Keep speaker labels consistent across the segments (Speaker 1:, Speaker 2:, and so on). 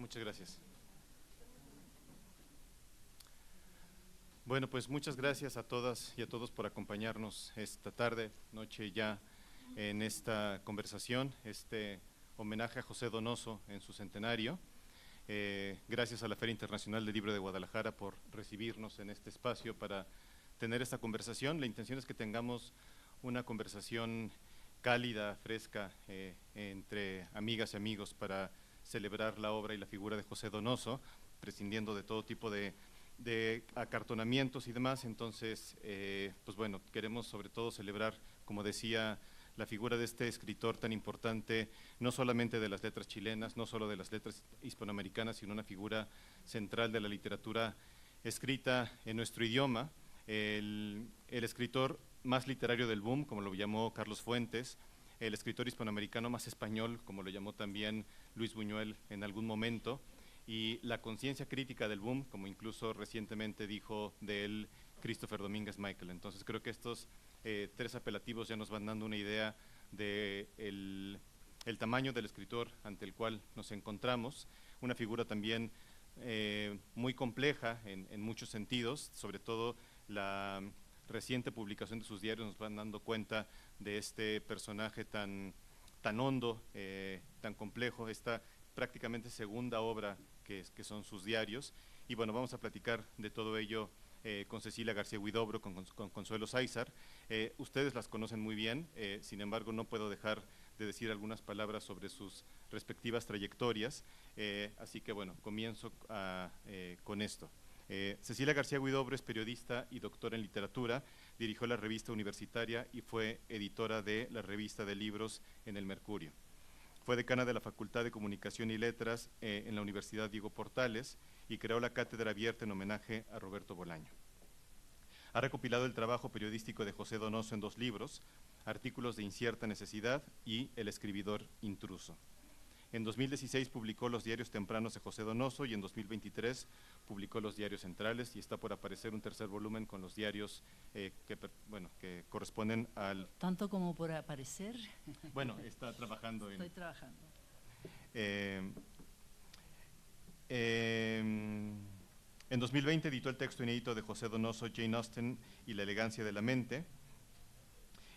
Speaker 1: Muchas gracias. Bueno, pues muchas gracias a todas y a todos por acompañarnos esta tarde, noche ya, en esta conversación, este homenaje a José Donoso en su centenario. Gracias a la Feria Internacional del Libro de Guadalajara por recibirnos en este espacio para tener esta conversación. La intención es que tengamos una conversación cálida, fresca, entre amigas y amigos para celebrar la obra y la figura de José Donoso, prescindiendo de todo tipo de acartonamientos y demás. Entonces, pues bueno, queremos sobre todo celebrar, como decía, la figura de este escritor tan importante, no solamente de las letras chilenas, no solo de las letras hispanoamericanas, sino una figura central de la literatura escrita en nuestro idioma. El escritor más literario del boom, como lo llamó Carlos Fuentes, el escritor hispanoamericano más español, como lo llamó también Luis Buñuel en algún momento, y la conciencia crítica del boom, como incluso recientemente dijo de él Christopher Domínguez Michael. Entonces creo que estos tres apelativos ya nos van dando una idea de el tamaño del escritor ante el cual nos encontramos, una figura también muy compleja en muchos sentidos, sobre todo la reciente publicación de sus diarios nos van dando cuenta de este personaje tan hondo, tan complejo, esta prácticamente segunda obra que son sus diarios. Y bueno, vamos a platicar de todo ello con Cecilia García Huidobro, con Consuelo Sáizar. Ustedes las conocen muy bien, sin embargo no puedo dejar de decir algunas palabras sobre sus respectivas trayectorias, así que bueno, comienzo con esto. Cecilia García Huidobro es periodista y doctora en literatura, dirigió la revista universitaria y fue editora de la revista de libros en El Mercurio. Fue decana de la Facultad de Comunicación y Letras en la Universidad Diego Portales y creó la cátedra abierta en homenaje a Roberto Bolaño. Ha recopilado el trabajo periodístico de José Donoso en 2 libros, Artículos de incierta necesidad y El escribidor intruso. En 2016 publicó los diarios tempranos de José Donoso y en 2023 publicó los diarios centrales y está por aparecer un tercer volumen con los diarios que corresponden al…
Speaker 2: ¿Tanto como por aparecer?
Speaker 1: Bueno, está trabajando en…
Speaker 2: Estoy trabajando.
Speaker 1: En 2020 editó el texto inédito de José Donoso, Jane Austen y la elegancia de la mente,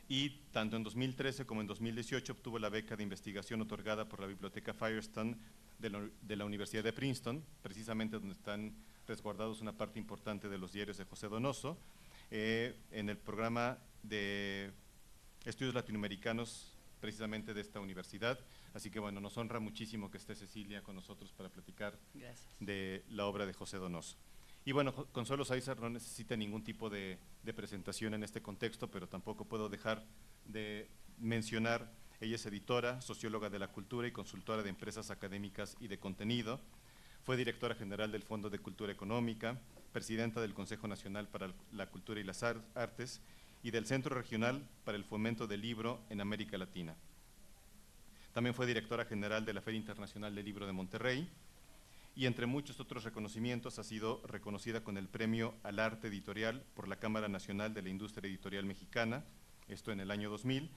Speaker 1: y tanto en 2013 como en 2018 obtuvo la beca de investigación otorgada por la Biblioteca Firestone de la Universidad de Princeton, precisamente donde están resguardados una parte importante de los diarios de José Donoso, en el programa de estudios latinoamericanos precisamente de esta universidad. Así que bueno, nos honra muchísimo que esté Cecilia con nosotros para platicar de la obra de José Donoso. Y bueno, Consuelo Sáizar no necesita ningún tipo de presentación en este contexto, pero tampoco puedo dejar de mencionar, ella es editora, socióloga de la cultura y consultora de empresas académicas y de contenido. Fue directora general del Fondo de Cultura Económica, presidenta del Consejo Nacional para la Cultura y las Artes y del Centro Regional para el Fomento del Libro en América Latina. También fue directora general de la Feria Internacional del Libro de Monterrey y entre muchos otros reconocimientos ha sido reconocida con el Premio al Arte Editorial por la Cámara Nacional de la Industria Editorial Mexicana, esto en el año 2000,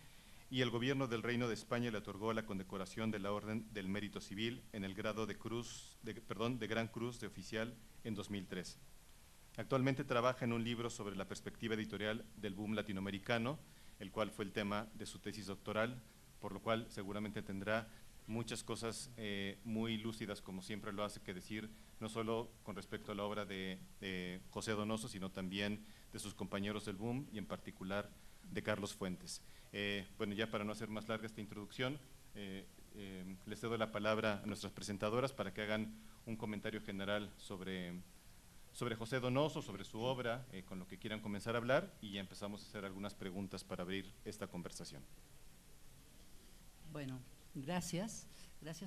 Speaker 1: y el Gobierno del Reino de España le otorgó la condecoración de la Orden del Mérito Civil en el grado de Gran Cruz de Oficial en 2003. Actualmente trabaja en un libro sobre la perspectiva editorial del boom latinoamericano, el cual fue el tema de su tesis doctoral, por lo cual seguramente tendrá muchas cosas muy lúcidas, como siempre lo hace, que decir, no solo con respecto a la obra de José Donoso, sino también de sus compañeros del boom y en particular de Carlos Fuentes. Bueno, ya para no hacer más larga esta introducción, les cedo la palabra a nuestras presentadoras para que hagan un comentario general sobre José Donoso, sobre su obra, con lo que quieran comenzar a hablar, y ya empezamos a hacer algunas preguntas para abrir esta conversación.
Speaker 2: Bueno, gracias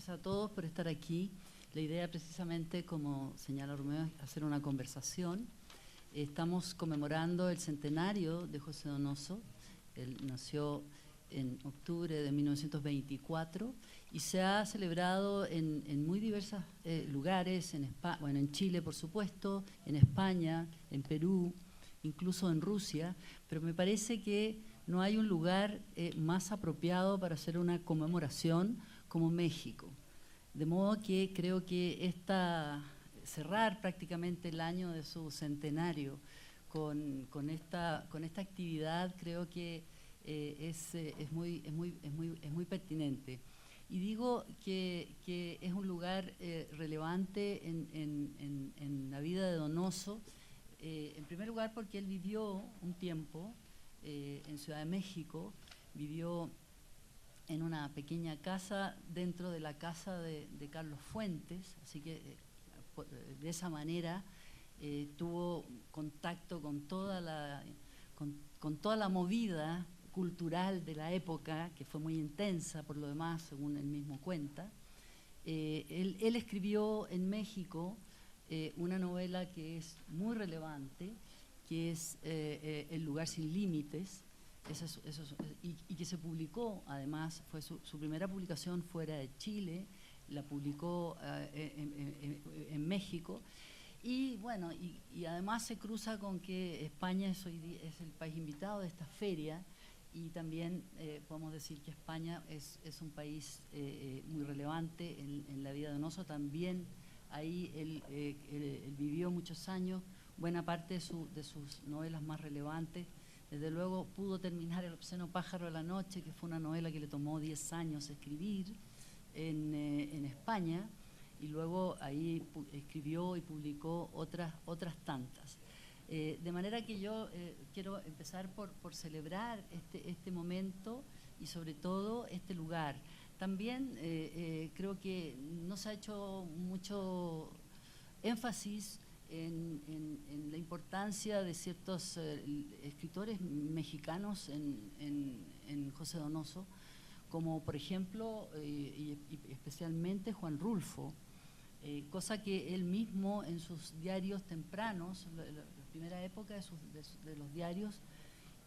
Speaker 2: a todos por estar aquí. La idea precisamente, como señala Romeo, es hacer una conversación. Estamos conmemorando el centenario de José Donoso. Él nació en octubre de 1924 y se ha celebrado en muy diversos lugares, en Chile por supuesto, en España, en Perú, incluso en Rusia, pero me parece que no hay un lugar más apropiado para hacer una conmemoración como México. De modo que creo que cerrar prácticamente el año de su centenario con esta actividad creo que es muy pertinente. Y digo que es un lugar relevante en la vida de Donoso, en primer lugar porque él vivió un tiempo en Ciudad de México, vivió en una pequeña casa dentro de la casa de Carlos Fuentes, así que de esa manera tuvo contacto con toda la movida cultural de la época, que fue muy intensa por lo demás, según él mismo cuenta. Él escribió en México una novela que es muy relevante, que es El lugar sin límites, y que se publicó, además, fue su primera publicación fuera de Chile, la publicó en México. Y bueno, y además se cruza con que España es el país invitado de esta feria, y también podemos decir que España es un país muy relevante en la vida de Donoso. También ahí él vivió muchos años, buena parte de sus novelas más relevantes. Desde luego pudo terminar El obsceno pájaro de la noche, que fue una novela que le tomó 10 años escribir en España, y luego ahí escribió y publicó otras tantas. De manera que yo quiero empezar por celebrar este momento y sobre todo este lugar. También creo que no se ha hecho mucho énfasis en la importancia de ciertos escritores mexicanos en José Donoso, como por ejemplo y especialmente Juan Rulfo, cosa que él mismo en sus diarios tempranos, la primera época de los diarios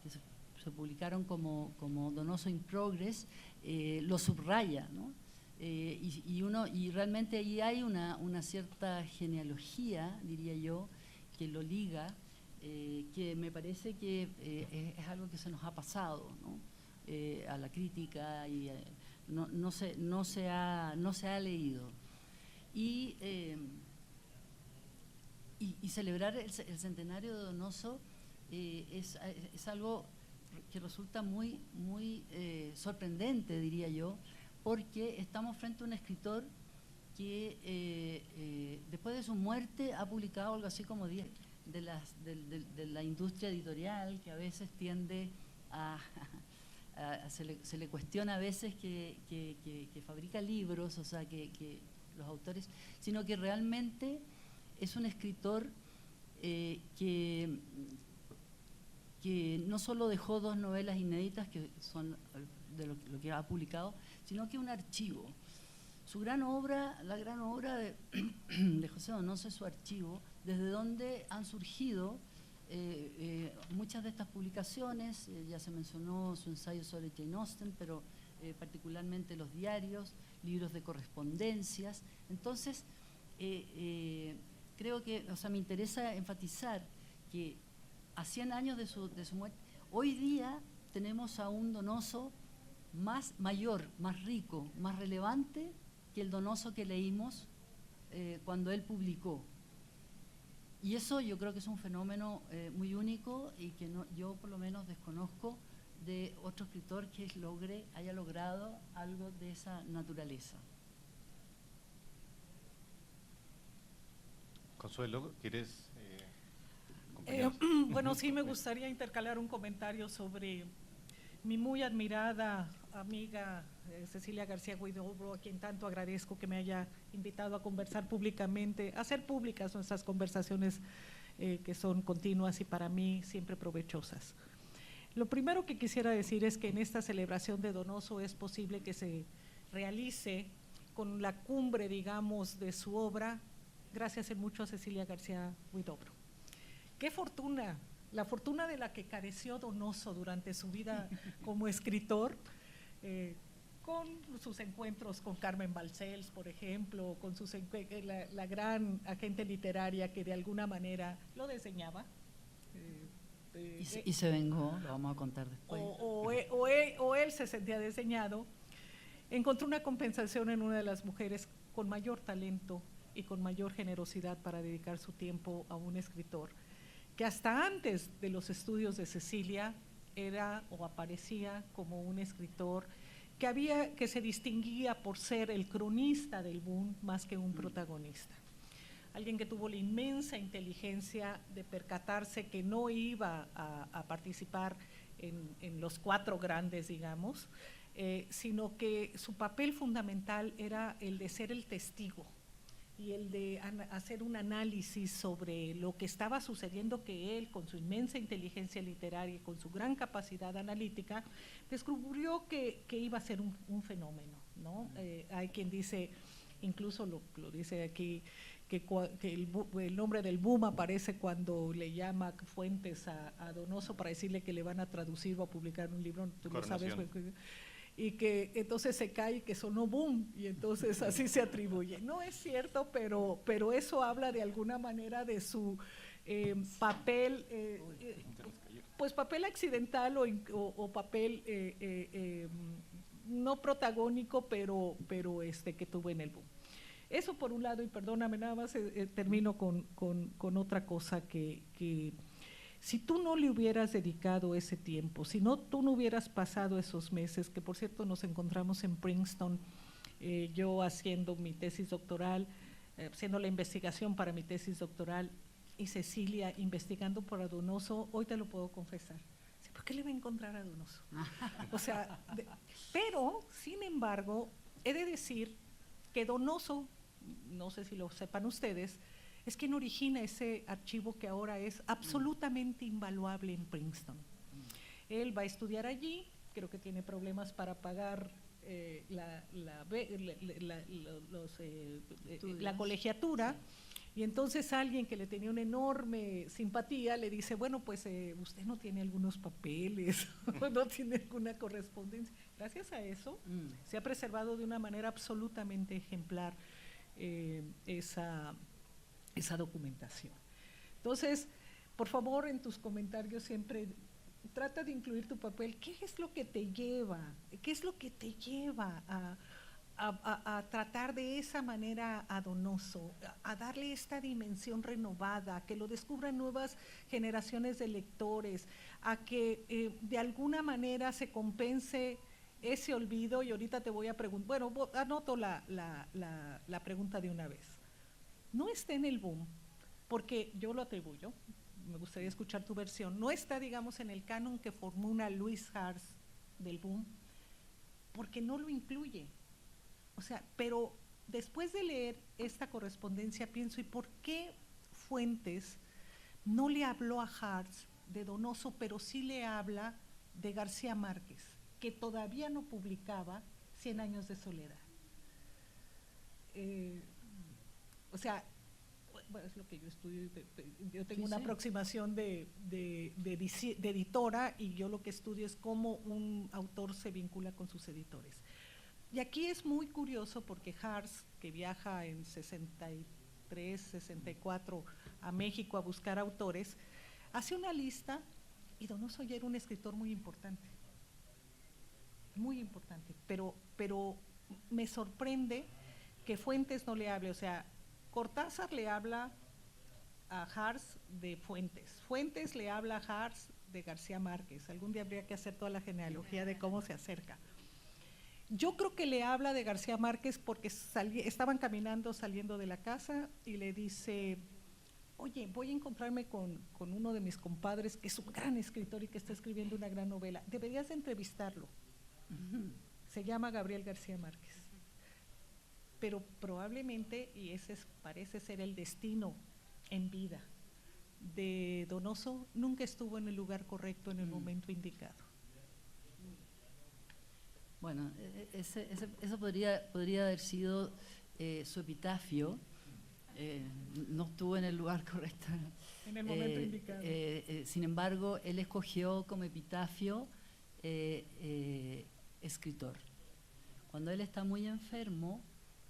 Speaker 2: que se publicaron como Donoso in Progress, lo subraya, ¿no? Y realmente ahí hay una cierta genealogía, diría yo, que lo liga, que me parece que es algo que se nos ha pasado, ¿no? A la crítica, y no se ha leído. Y celebrar el centenario de Donoso es algo que resulta muy sorprendente, diría yo, porque estamos frente a un escritor que después de su muerte ha publicado algo así como 10 de la industria editorial, que a veces tiende se le cuestiona a veces que fabrica libros, o sea, que los autores, sino que realmente es un escritor que no solo dejó 2 novelas inéditas, que son de lo que ha publicado, sino que un archivo. La gran obra de José Donoso es su archivo, desde donde han surgido muchas de estas publicaciones. Ya se mencionó su ensayo sobre Jane Austen, pero particularmente los diarios, libros de correspondencias. Entonces, creo que, o sea, me interesa enfatizar que a 100 años de su muerte, hoy día tenemos a un Donoso mayor, más rico, más relevante que el Donoso que leímos cuando él publicó. Y eso yo creo que es un fenómeno muy único, y que yo por lo menos desconozco de otro escritor que haya logrado algo de esa naturaleza.
Speaker 1: Consuelo, ¿quieres
Speaker 3: bueno, sí, me gustaría intercalar un comentario sobre mi muy admirada amiga Cecilia García Huidobro, a quien tanto agradezco que me haya invitado a conversar públicamente, a hacer públicas nuestras conversaciones que son continuas y para mí siempre provechosas. Lo primero que quisiera decir es que en esta celebración de Donoso es posible que se realice con la cumbre, digamos, de su obra, gracias en mucho a Cecilia García Huidobro. ¡Qué fortuna! La fortuna de la que careció Donoso durante su vida como escritor, con sus encuentros con Carmen Balcells, por ejemplo, con la gran agente literaria que de alguna manera lo diseñaba.
Speaker 2: Y se vengó, lo vamos a contar después.
Speaker 3: O él se sentía diseñado. Encontró una compensación en una de las mujeres con mayor talento y con mayor generosidad para dedicar su tiempo a un escritor que hasta antes de los estudios de Cecilia era o aparecía como un escritor que se distinguía por ser el cronista del boom más que un protagonista. Alguien que tuvo la inmensa inteligencia de percatarse que no iba a participar en los 4 grandes, digamos, sino que su papel fundamental era el de ser el testigo y el de hacer un análisis sobre lo que estaba sucediendo, que él, con su inmensa inteligencia literaria y con su gran capacidad analítica, descubrió que iba a ser un fenómeno, ¿no? Hay quien dice, incluso lo dice aquí, que el nombre del boom aparece cuando le llama Fuentes a Donoso para decirle que le van a traducir o a publicar un libro, tú lo sabes, y que entonces se cae y que sonó boom, y entonces así se atribuye. No es cierto, pero eso habla de alguna manera de su papel, pues papel accidental o papel no protagónico, pero que tuvo en el boom. Eso por un lado, y perdóname, nada más termino con otra cosa que si tú no le hubieras dedicado ese tiempo, si no, tú no hubieras pasado esos meses, que por cierto nos encontramos en Princeton, yo haciendo mi tesis doctoral, haciendo la investigación para mi tesis doctoral, y Cecilia investigando por Donoso, hoy te lo puedo confesar. ¿Por qué le va a encontrar a Donoso? O sea, pero, sin embargo, he de decir que Donoso, no sé si lo sepan ustedes, es quien origina ese archivo que ahora es absolutamente invaluable en Princeton. Él va a estudiar allí, creo que tiene problemas para pagar la colegiatura, y entonces alguien que le tenía una enorme simpatía le dice, bueno, pues usted no tiene algunos papeles, no tiene alguna correspondencia. Gracias a eso se ha preservado de una manera absolutamente ejemplar esa documentación. Entonces, por favor, en tus comentarios siempre trata de incluir tu papel. ¿Qué es lo que te lleva? ¿Qué es lo que te lleva a tratar de esa manera a Donoso, a darle esta dimensión renovada, que lo descubran nuevas generaciones de lectores, a que de alguna manera se compense ese olvido? Y ahorita te voy a preguntar, bueno, anoto la pregunta de una vez. No está en el boom, porque yo lo atribuyo, me gustaría escuchar tu versión, no está, digamos, en el canon que formula Luis Hars del boom, porque no lo incluye. O sea, pero después de leer esta correspondencia pienso, ¿y por qué Fuentes no le habló a Hars de Donoso, pero sí le habla de García Márquez, que todavía no publicaba 100 años de soledad? O sea, bueno, es lo que yo estudio, yo tengo una aproximación de editora, y yo lo que estudio es cómo un autor se vincula con sus editores. Y aquí es muy curioso porque Hars, que viaja en 63, 64 a México a buscar autores, hace una lista, y Donoso ya era un escritor muy importante, pero me sorprende que Fuentes no le hable. O sea, Cortázar le habla a Hars de Fuentes, Fuentes le habla a Hars de García Márquez. Algún día habría que hacer toda la genealogía de cómo se acerca. Yo creo que le habla de García Márquez porque estaban caminando saliendo de la casa y le dice, oye, voy a encontrarme con uno de mis compadres que es un gran escritor y que está escribiendo una gran novela, deberías de entrevistarlo. Se llama Gabriel García Márquez. Pero probablemente, y ese parece ser el destino en vida de Donoso, nunca estuvo en el lugar correcto en el momento indicado.
Speaker 2: Bueno, eso podría haber sido su epitafio. No estuvo en el lugar correcto.
Speaker 3: En el momento indicado.
Speaker 2: Sin embargo, él escogió como epitafio escritor. Cuando él está muy enfermo,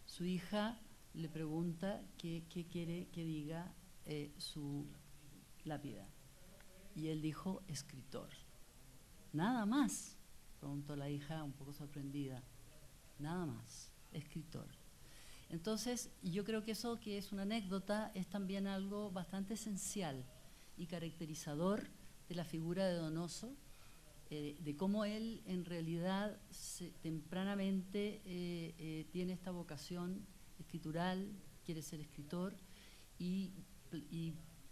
Speaker 2: su hija le pregunta qué quiere que diga su lápida. Y él dijo, escritor. Nada más, preguntó la hija un poco sorprendida. Nada más, escritor. Entonces, yo creo que eso, que es una anécdota, es también algo bastante esencial y caracterizador de la figura de Donoso, de cómo él en realidad tempranamente tiene esta vocación escritural, quiere ser escritor y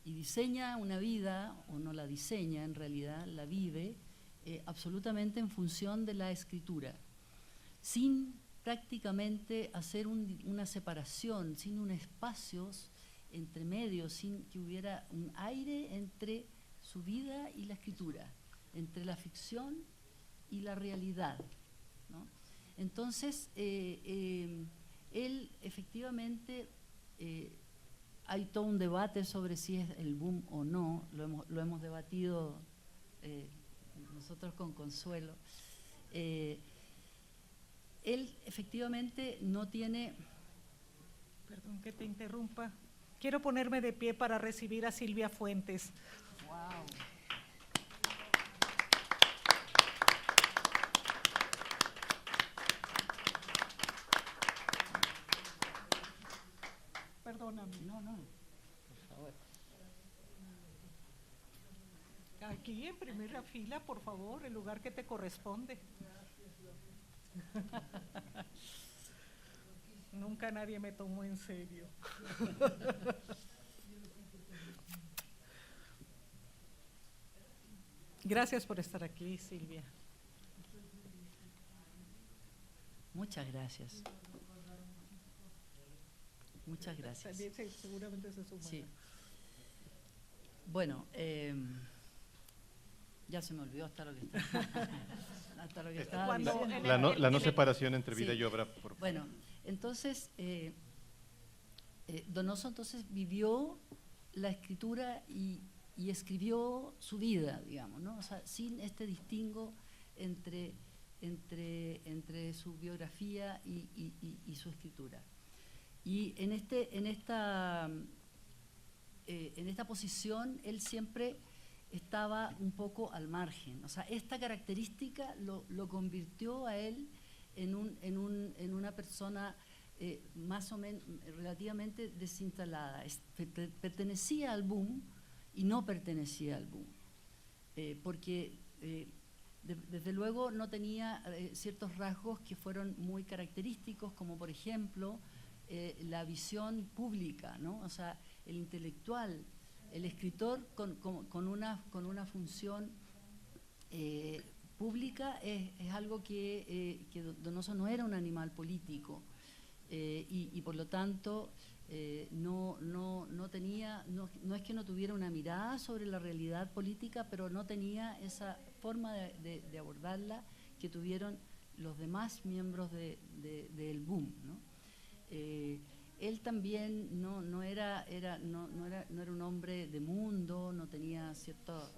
Speaker 2: diseña una vida, o no la diseña en realidad, la vive absolutamente en función de la escritura, sin prácticamente hacer una separación, sin un espacio entre medios, sin que hubiera un aire entre su vida y la escritura, entre la ficción y la realidad, ¿no? Entonces, él efectivamente, hay todo un debate sobre si es el boom o no, lo hemos debatido nosotros con Consuelo. Él efectivamente no tiene…
Speaker 3: Perdón que te interrumpa. Quiero ponerme de pie para recibir a Silvia Fuentes.
Speaker 2: Wow.
Speaker 3: Perdóname.
Speaker 2: No, por favor.
Speaker 3: Aquí en primera fila, por favor, el lugar que te corresponde. Nunca nadie me tomó en serio. Gracias por estar aquí, Silvia.
Speaker 2: Muchas gracias. Muchas gracias.
Speaker 3: También seguramente se sumará.
Speaker 2: Sí. Bueno, ya se me olvidó hasta lo que estaba diciendo.
Speaker 1: La no separación entre vida
Speaker 2: Sí.
Speaker 1: y obra.
Speaker 2: Bueno, entonces, Donoso entonces vivió la escritura y escribió su vida, digamos, ¿no? O sea, sin este distingo entre su biografía y su escritura. Y en esta posición él siempre estaba un poco al margen. O sea, esta característica lo convirtió a él en una persona más o menos relativamente desinstalada. Pertenecía al boom y no pertenecía al boom, porque desde luego no tenía ciertos rasgos que fueron muy característicos, como por ejemplo la visión pública, ¿no? O sea, el intelectual, el escritor con una función pública es algo que Donoso no era un animal político, y por lo tanto no tenía, no es que no tuviera una mirada sobre la realidad política, pero no tenía esa forma de abordarla que tuvieron los demás miembros del boom, ¿no? Él también no era un hombre de mundo, no tenía ciertos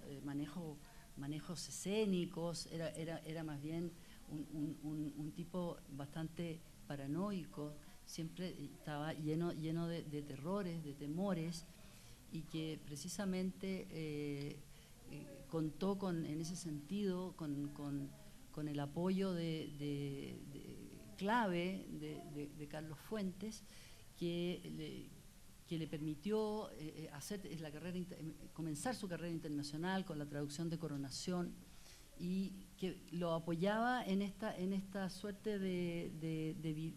Speaker 2: manejos escénicos, era más bien un tipo bastante paranoico, siempre estaba lleno de terrores, de temores, y que precisamente contó en ese sentido con el apoyo clave de Carlos Fuentes, que le permitió comenzar su carrera internacional con la traducción de Coronación, y que lo apoyaba en esta suerte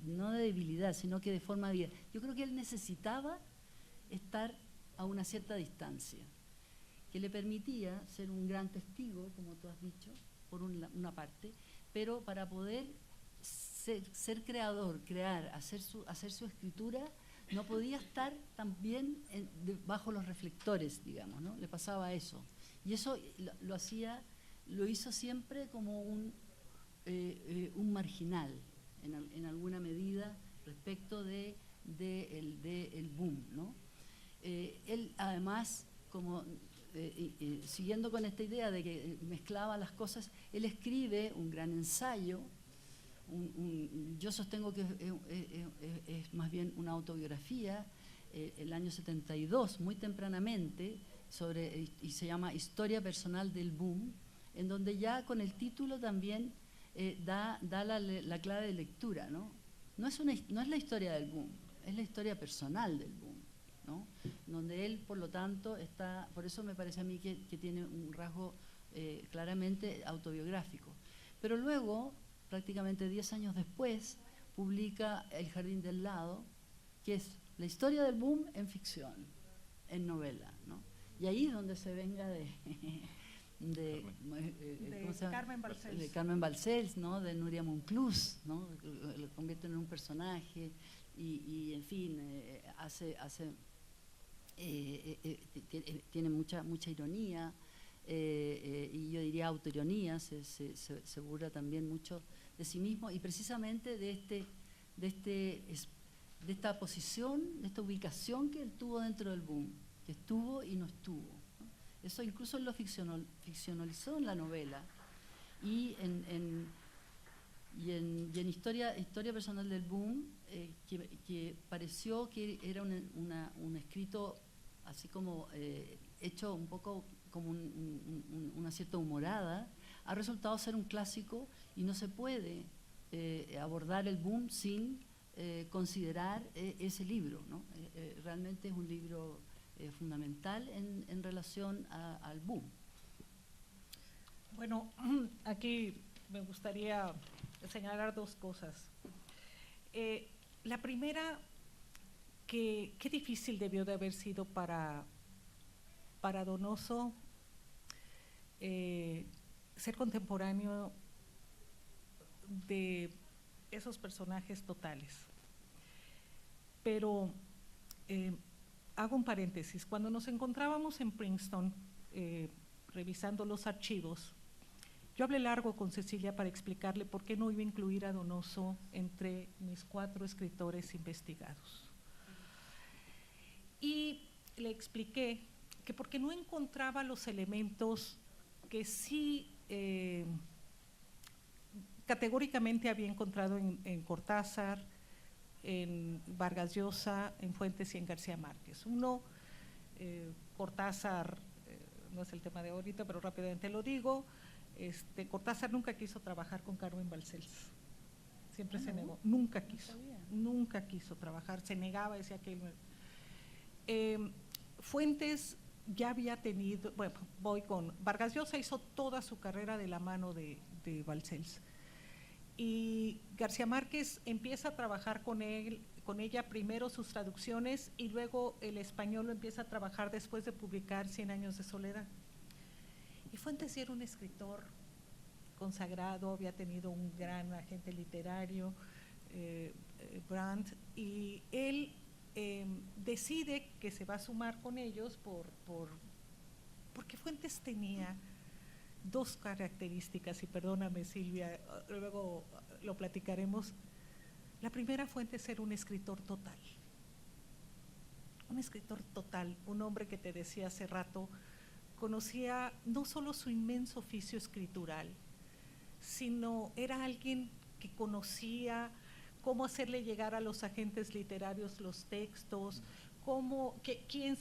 Speaker 2: no de debilidad, sino que de forma de vida. Yo creo que él necesitaba estar a una cierta distancia, que le permitía ser un gran testigo, como tú has dicho, por una parte, pero para poder ser creador, hacer su escritura, no podía estar también bajo los reflectores, digamos, ¿no? Le pasaba eso. Y eso lo hizo siempre como un marginal, en alguna medida, respecto del boom, ¿no? Él, además, siguiendo con esta idea de que mezclaba las cosas, él escribe un gran ensayo, yo sostengo que es más bien una autobiografía, el año 72, muy tempranamente, y se llama Historia personal del boom, en donde ya con el título también da la clave de lectura, ¿no? No es la historia del boom, es la historia personal del boom, ¿no? Donde él, por lo tanto, está, por eso me parece a mí que tiene un rasgo claramente autobiográfico. Pero luego, prácticamente 10 años después, publica El jardín del lado, que es la historia del boom en ficción, en novela, ¿no? Y ahí es donde se venga ¿cómo se llama?
Speaker 3: Carmen Balcells.
Speaker 2: De Carmen Balcells, ¿no? De Nuria Monclús, ¿no? Lo convierte en un personaje y en fin, tiene mucha ironía, y yo diría autoironía, se burla también mucho de sí mismo, y precisamente de esta posición, de esta ubicación que él tuvo dentro del boom, que estuvo y no estuvo, ¿no? Eso incluso él lo ficcionalizó en la novela, y en historia personal del boom, que pareció que era un escrito así como hecho un poco como una cierta humorada, ha resultado ser un clásico, y no se puede abordar el boom sin considerar ese libro, ¿no? Realmente es un libro fundamental en relación al boom.
Speaker 3: Bueno, aquí me gustaría señalar dos cosas. La primera, qué difícil debió de haber sido para Donoso ser contemporáneo de esos personajes totales. Pero hago un paréntesis. Cuando nos encontrábamos en Princeton revisando los archivos, yo hablé largo con Cecilia para explicarle por qué no iba a incluir a Donoso entre mis 4 escritores investigados. Y le expliqué que porque no encontraba los elementos que sí categóricamente había encontrado en Cortázar, en Vargas Llosa, en Fuentes y en García Márquez. Uno, Cortázar, no es el tema de ahorita, pero rápidamente lo digo. Cortázar nunca quiso trabajar con Carmen Balcells, siempre se negó, nunca quiso trabajar, se negaba, decía que Fuentes ya había tenido, bueno, voy con Vargas Llosa, hizo toda su carrera de la mano de Balcells, y García Márquez empieza a trabajar con ella primero sus traducciones, y luego el español lo empieza a trabajar después de publicar 100 años de soledad. Y Fuentes era un escritor consagrado, había tenido un gran agente literario, Brandt, y él decide que se va a sumar con ellos porque Fuentes tenía 2 características, y perdóname Silvia, luego lo platicaremos. La primera, Fuentes era un escritor total, un hombre que te decía hace rato, conocía no solo su inmenso oficio escritural, sino era alguien que conocía cómo hacerle llegar a los agentes literarios los textos, quién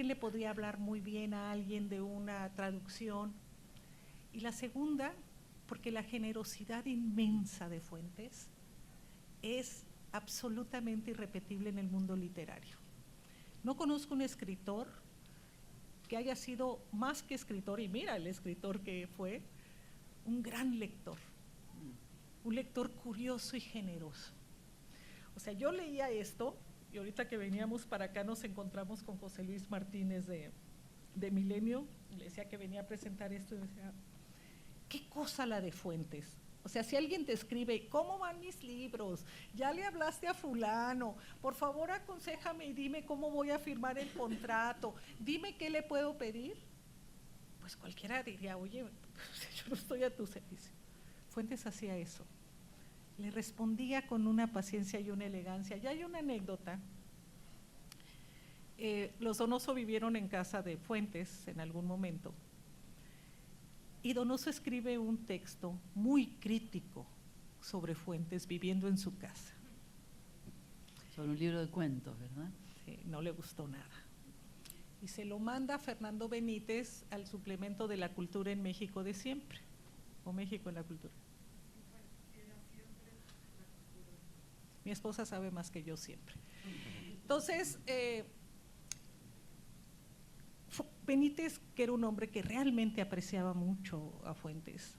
Speaker 3: le podría hablar muy bien a alguien de una traducción. Y la segunda, porque la generosidad inmensa de Fuentes es absolutamente irrepetible en el mundo literario. No conozco un escritor que haya sido más que escritor, y mira el escritor que fue, un gran lector, un lector curioso y generoso. O sea, yo leía esto, y ahorita que veníamos para acá nos encontramos con José Luis Martínez de Milenio, le decía que venía a presentar esto, y decía, ¿qué cosa la de Fuentes? O sea, si alguien te escribe, ¿cómo van mis libros? ¿Ya le hablaste a fulano? Por favor, aconséjame y dime cómo voy a firmar el contrato. Dime qué le puedo pedir. Pues cualquiera diría, oye, yo no estoy a tu servicio. Fuentes hacía eso. Le respondía con una paciencia y una elegancia. Ya hay una anécdota. Los Donoso vivieron en casa de Fuentes en algún momento. Y Donoso escribe un texto muy crítico sobre Fuentes viviendo en su casa.
Speaker 2: Sobre un libro de cuentos, ¿verdad?
Speaker 3: Sí, no le gustó nada. Y se lo manda a Fernando Benítez al suplemento de la cultura en México de siempre, o México en la cultura. Mi esposa sabe más que yo siempre. Entonces, Benítez, que era un hombre que realmente apreciaba mucho a Fuentes,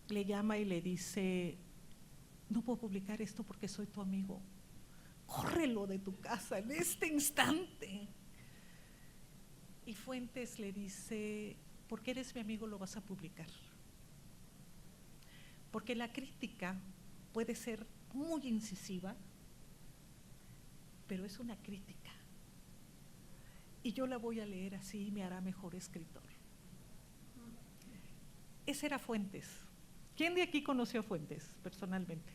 Speaker 3: le llama y le dice: no puedo publicar esto porque soy tu amigo, córrelo de tu casa en este instante. Y Fuentes le dice: porque eres mi amigo lo vas a publicar, porque la crítica puede ser muy incisiva, pero es una crítica y yo la voy a leer así y me hará mejor escritor. Ese era Fuentes. ¿Quién de aquí conoció a Fuentes personalmente?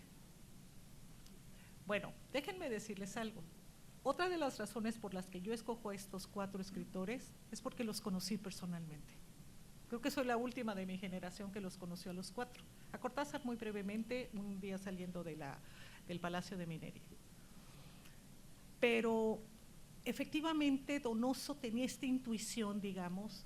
Speaker 3: Bueno, déjenme decirles algo. Otra de las razones por las que yo escojo a estos 4 escritores es porque los conocí personalmente. Creo que soy la última de mi generación que los conoció a los 4. A Cortázar muy brevemente, un día saliendo del Palacio de Minería. Pero efectivamente Donoso tenía esta intuición, digamos,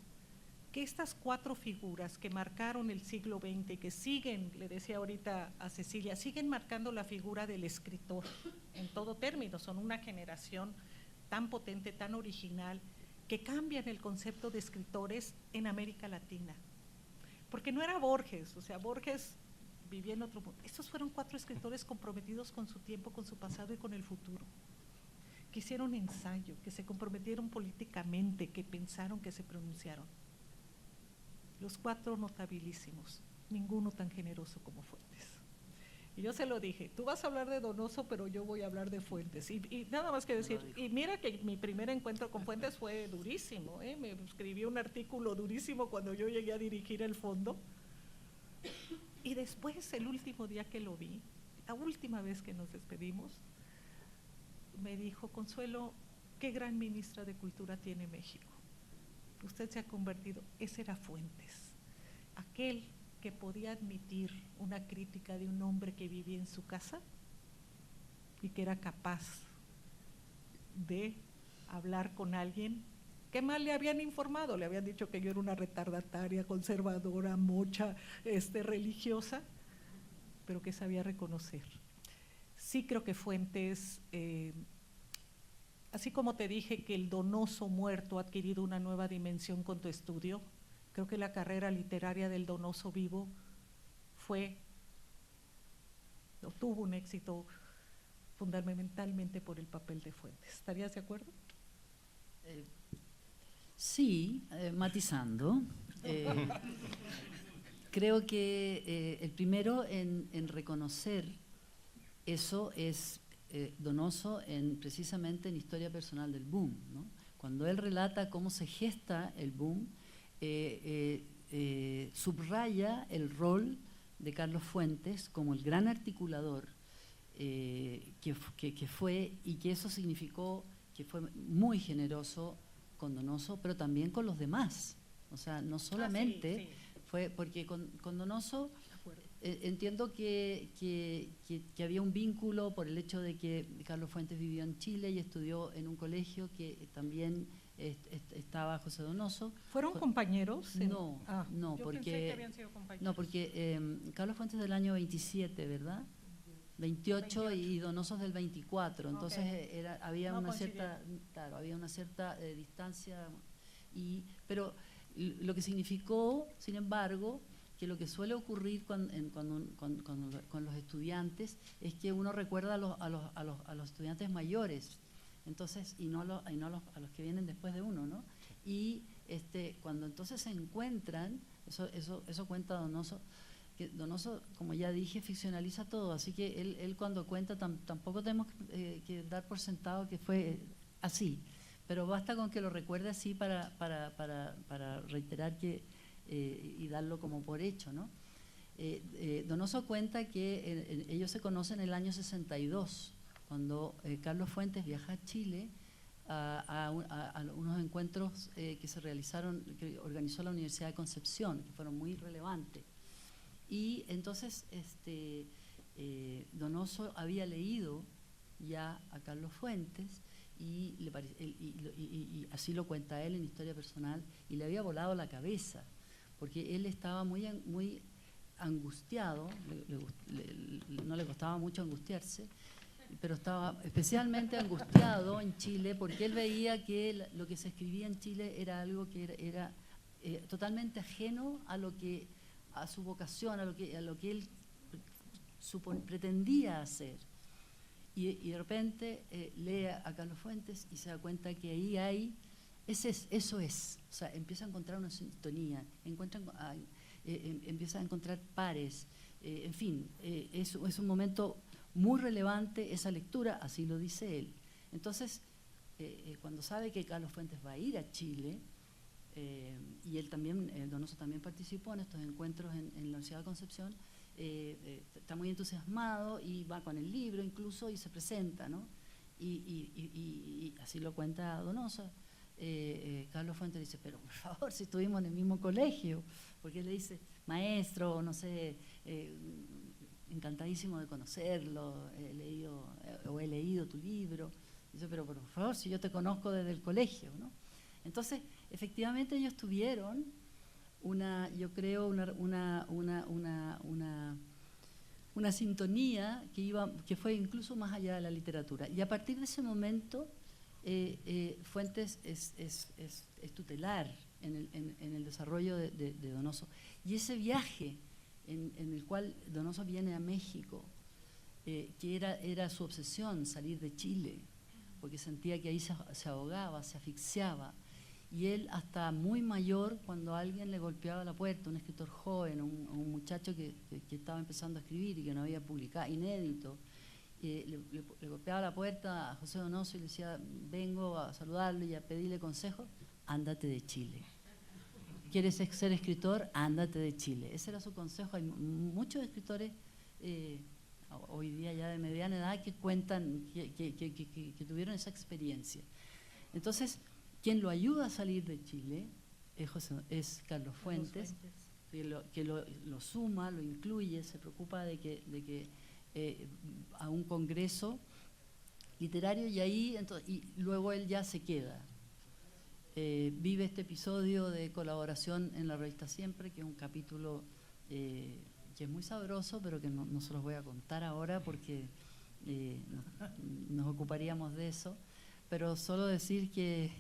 Speaker 3: que estas 4 figuras que marcaron el siglo XX y que siguen, le decía ahorita a Cecilia, siguen marcando la figura del escritor en todo término, son una generación tan potente, tan original, que cambian el concepto de escritores en América Latina. Porque no era Borges, o sea, Borges vivía en otro mundo. Estos fueron 4 escritores comprometidos con su tiempo, con su pasado y con el futuro, que hicieron ensayo, que se comprometieron políticamente, que pensaron, que se pronunciaron. Los 4 notabilísimos, ninguno tan generoso como Fuentes. Y yo se lo dije: tú vas a hablar de Donoso, pero yo voy a hablar de Fuentes. Y nada más que decir, y mira que mi primer encuentro con Fuentes fue durísimo, me escribí un artículo durísimo cuando yo llegué a dirigir el fondo. Y después, el último día que lo vi, la última vez que nos despedimos, me dijo: Consuelo, qué gran ministra de Cultura tiene México. Usted se ha convertido, ese era Fuentes, aquel que podía admitir una crítica de un hombre que vivía en su casa y que era capaz de hablar con alguien que mal le habían informado, le habían dicho que yo era una retardataria, conservadora, mocha, religiosa, pero que sabía reconocer. Sí creo que Fuentes, así como te dije que el Donoso muerto ha adquirido una nueva dimensión con tu estudio, creo que la carrera literaria del Donoso vivo tuvo un éxito fundamentalmente por el papel de Fuentes. ¿Estarías de acuerdo?
Speaker 2: Sí, matizando. Creo que el primero en reconocer eso es Donoso precisamente en Historia Personal del Boom, ¿no? Cuando él relata cómo se gesta el boom, subraya el rol de Carlos Fuentes como el gran articulador que fue, y que eso significó que fue muy generoso con Donoso, pero también con los demás. O sea, no solamente fue porque con Donoso entiendo que había un vínculo por el hecho de que Carlos Fuentes vivió en Chile y estudió en un colegio que también estaba José Donoso.
Speaker 3: ¿Fueron compañeros?
Speaker 2: No, no,
Speaker 3: yo
Speaker 2: porque
Speaker 3: pensé que habían sido compañeros.
Speaker 2: No, porque Carlos Fuentes es del año 27, ¿verdad? 28 y Donoso es del 24, entonces había una cierta distancia, pero lo que significó, sin embargo, que lo que suele ocurrir con los estudiantes es que uno recuerda a los estudiantes mayores, entonces, y no a los que vienen después de uno, ¿no? Y cuando entonces se encuentran, eso cuenta Donoso, que Donoso, como ya dije, ficcionaliza todo, así que él cuando cuenta tampoco tenemos que dar por sentado que fue así, pero basta con que lo recuerde así para reiterar que y darlo como por hecho, ¿no? Donoso cuenta que ellos se conocen en el año 62, cuando Carlos Fuentes viaja a Chile a unos encuentros que se realizaron, que organizó la Universidad de Concepción, que fueron muy relevantes. Y entonces Donoso había leído ya a Carlos Fuentes y así lo cuenta él en Historia Personal, y le había volado la cabeza, porque él estaba muy angustiado, no le costaba mucho angustiarse, pero estaba especialmente angustiado en Chile porque él veía que lo que se escribía en Chile era algo que era totalmente ajeno a su vocación, a lo que él pretendía hacer. Y de repente lee a Carlos Fuentes y se da cuenta que ahí hay, eso es, o sea, empieza a encontrar una sintonía, empieza a encontrar pares, en fin, es un momento muy relevante esa lectura, así lo dice él. Entonces, cuando sabe que Carlos Fuentes va a ir a Chile, y él también, Donoso también participó en estos encuentros en la Universidad de Concepción, está muy entusiasmado y va con el libro incluso y se presenta, ¿no? Y así lo cuenta Donoso. Carlos Fuentes dice, pero por favor, si estuvimos en el mismo colegio, porque él le dice, maestro, no sé, encantadísimo de conocerlo, he leído tu libro. Dice, pero por favor, si yo te conozco desde el colegio, ¿no? Entonces, efectivamente ellos tuvieron yo creo, una sintonía que fue incluso más allá de la literatura. Y a partir de ese momento, Fuentes es tutelar en el desarrollo de Donoso. Y ese viaje en el cual Donoso viene a México, que era su obsesión, salir de Chile, porque sentía que ahí se ahogaba, se asfixiaba. Y él, hasta muy mayor, cuando alguien le golpeaba la puerta, un escritor joven, un muchacho que estaba empezando a escribir y que no había publicado, inédito, le golpeaba la puerta a José Donoso y le decía, vengo a saludarlo y a pedirle consejo, ándate de Chile. ¿Quieres ser escritor? Ándate de Chile. Ese era su consejo. Hay muchos escritores hoy día ya de mediana edad que cuentan que tuvieron esa experiencia. Entonces, quien lo ayuda a salir de Chile es Carlos Fuentes, que lo suma, lo incluye, se preocupa de que a un congreso literario y luego él ya se queda. Vive este episodio de colaboración en la revista Siempre, que es un capítulo que es muy sabroso, pero que no se los voy a contar ahora porque nos ocuparíamos de eso. Pero solo decir que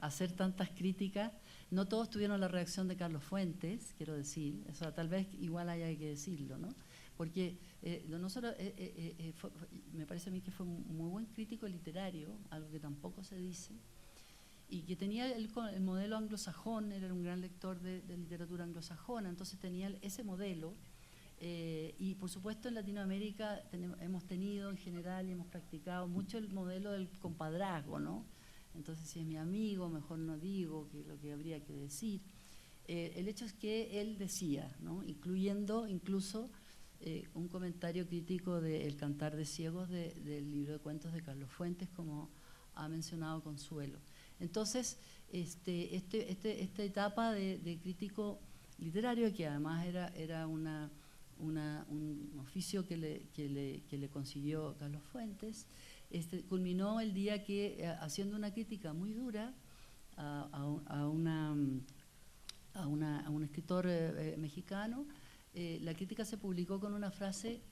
Speaker 2: hacer tantas críticas, no todos tuvieron la reacción de Carlos Fuentes, quiero decir, o sea, tal vez igual haya que decirlo, ¿no? Porque Donoso me parece a mí que fue un muy buen crítico literario, algo que tampoco se dice, y que tenía el modelo anglosajón, era un gran lector de literatura anglosajona, entonces tenía ese modelo. Y por supuesto en Latinoamérica hemos tenido en general y hemos practicado mucho el modelo del compadrazgo, ¿no? Entonces, si es mi amigo, mejor no digo lo que habría que decir. El hecho es que él decía, ¿no? Incluyendo incluso un comentario crítico de El cantar de ciegos del libro de cuentos de Carlos Fuentes, como ha mencionado Consuelo. Entonces, esta etapa de crítico literario, que además era un oficio que le consiguió Carlos Fuentes, culminó el día que, haciendo una crítica muy dura a un escritor mexicano, la crítica se publicó con una frase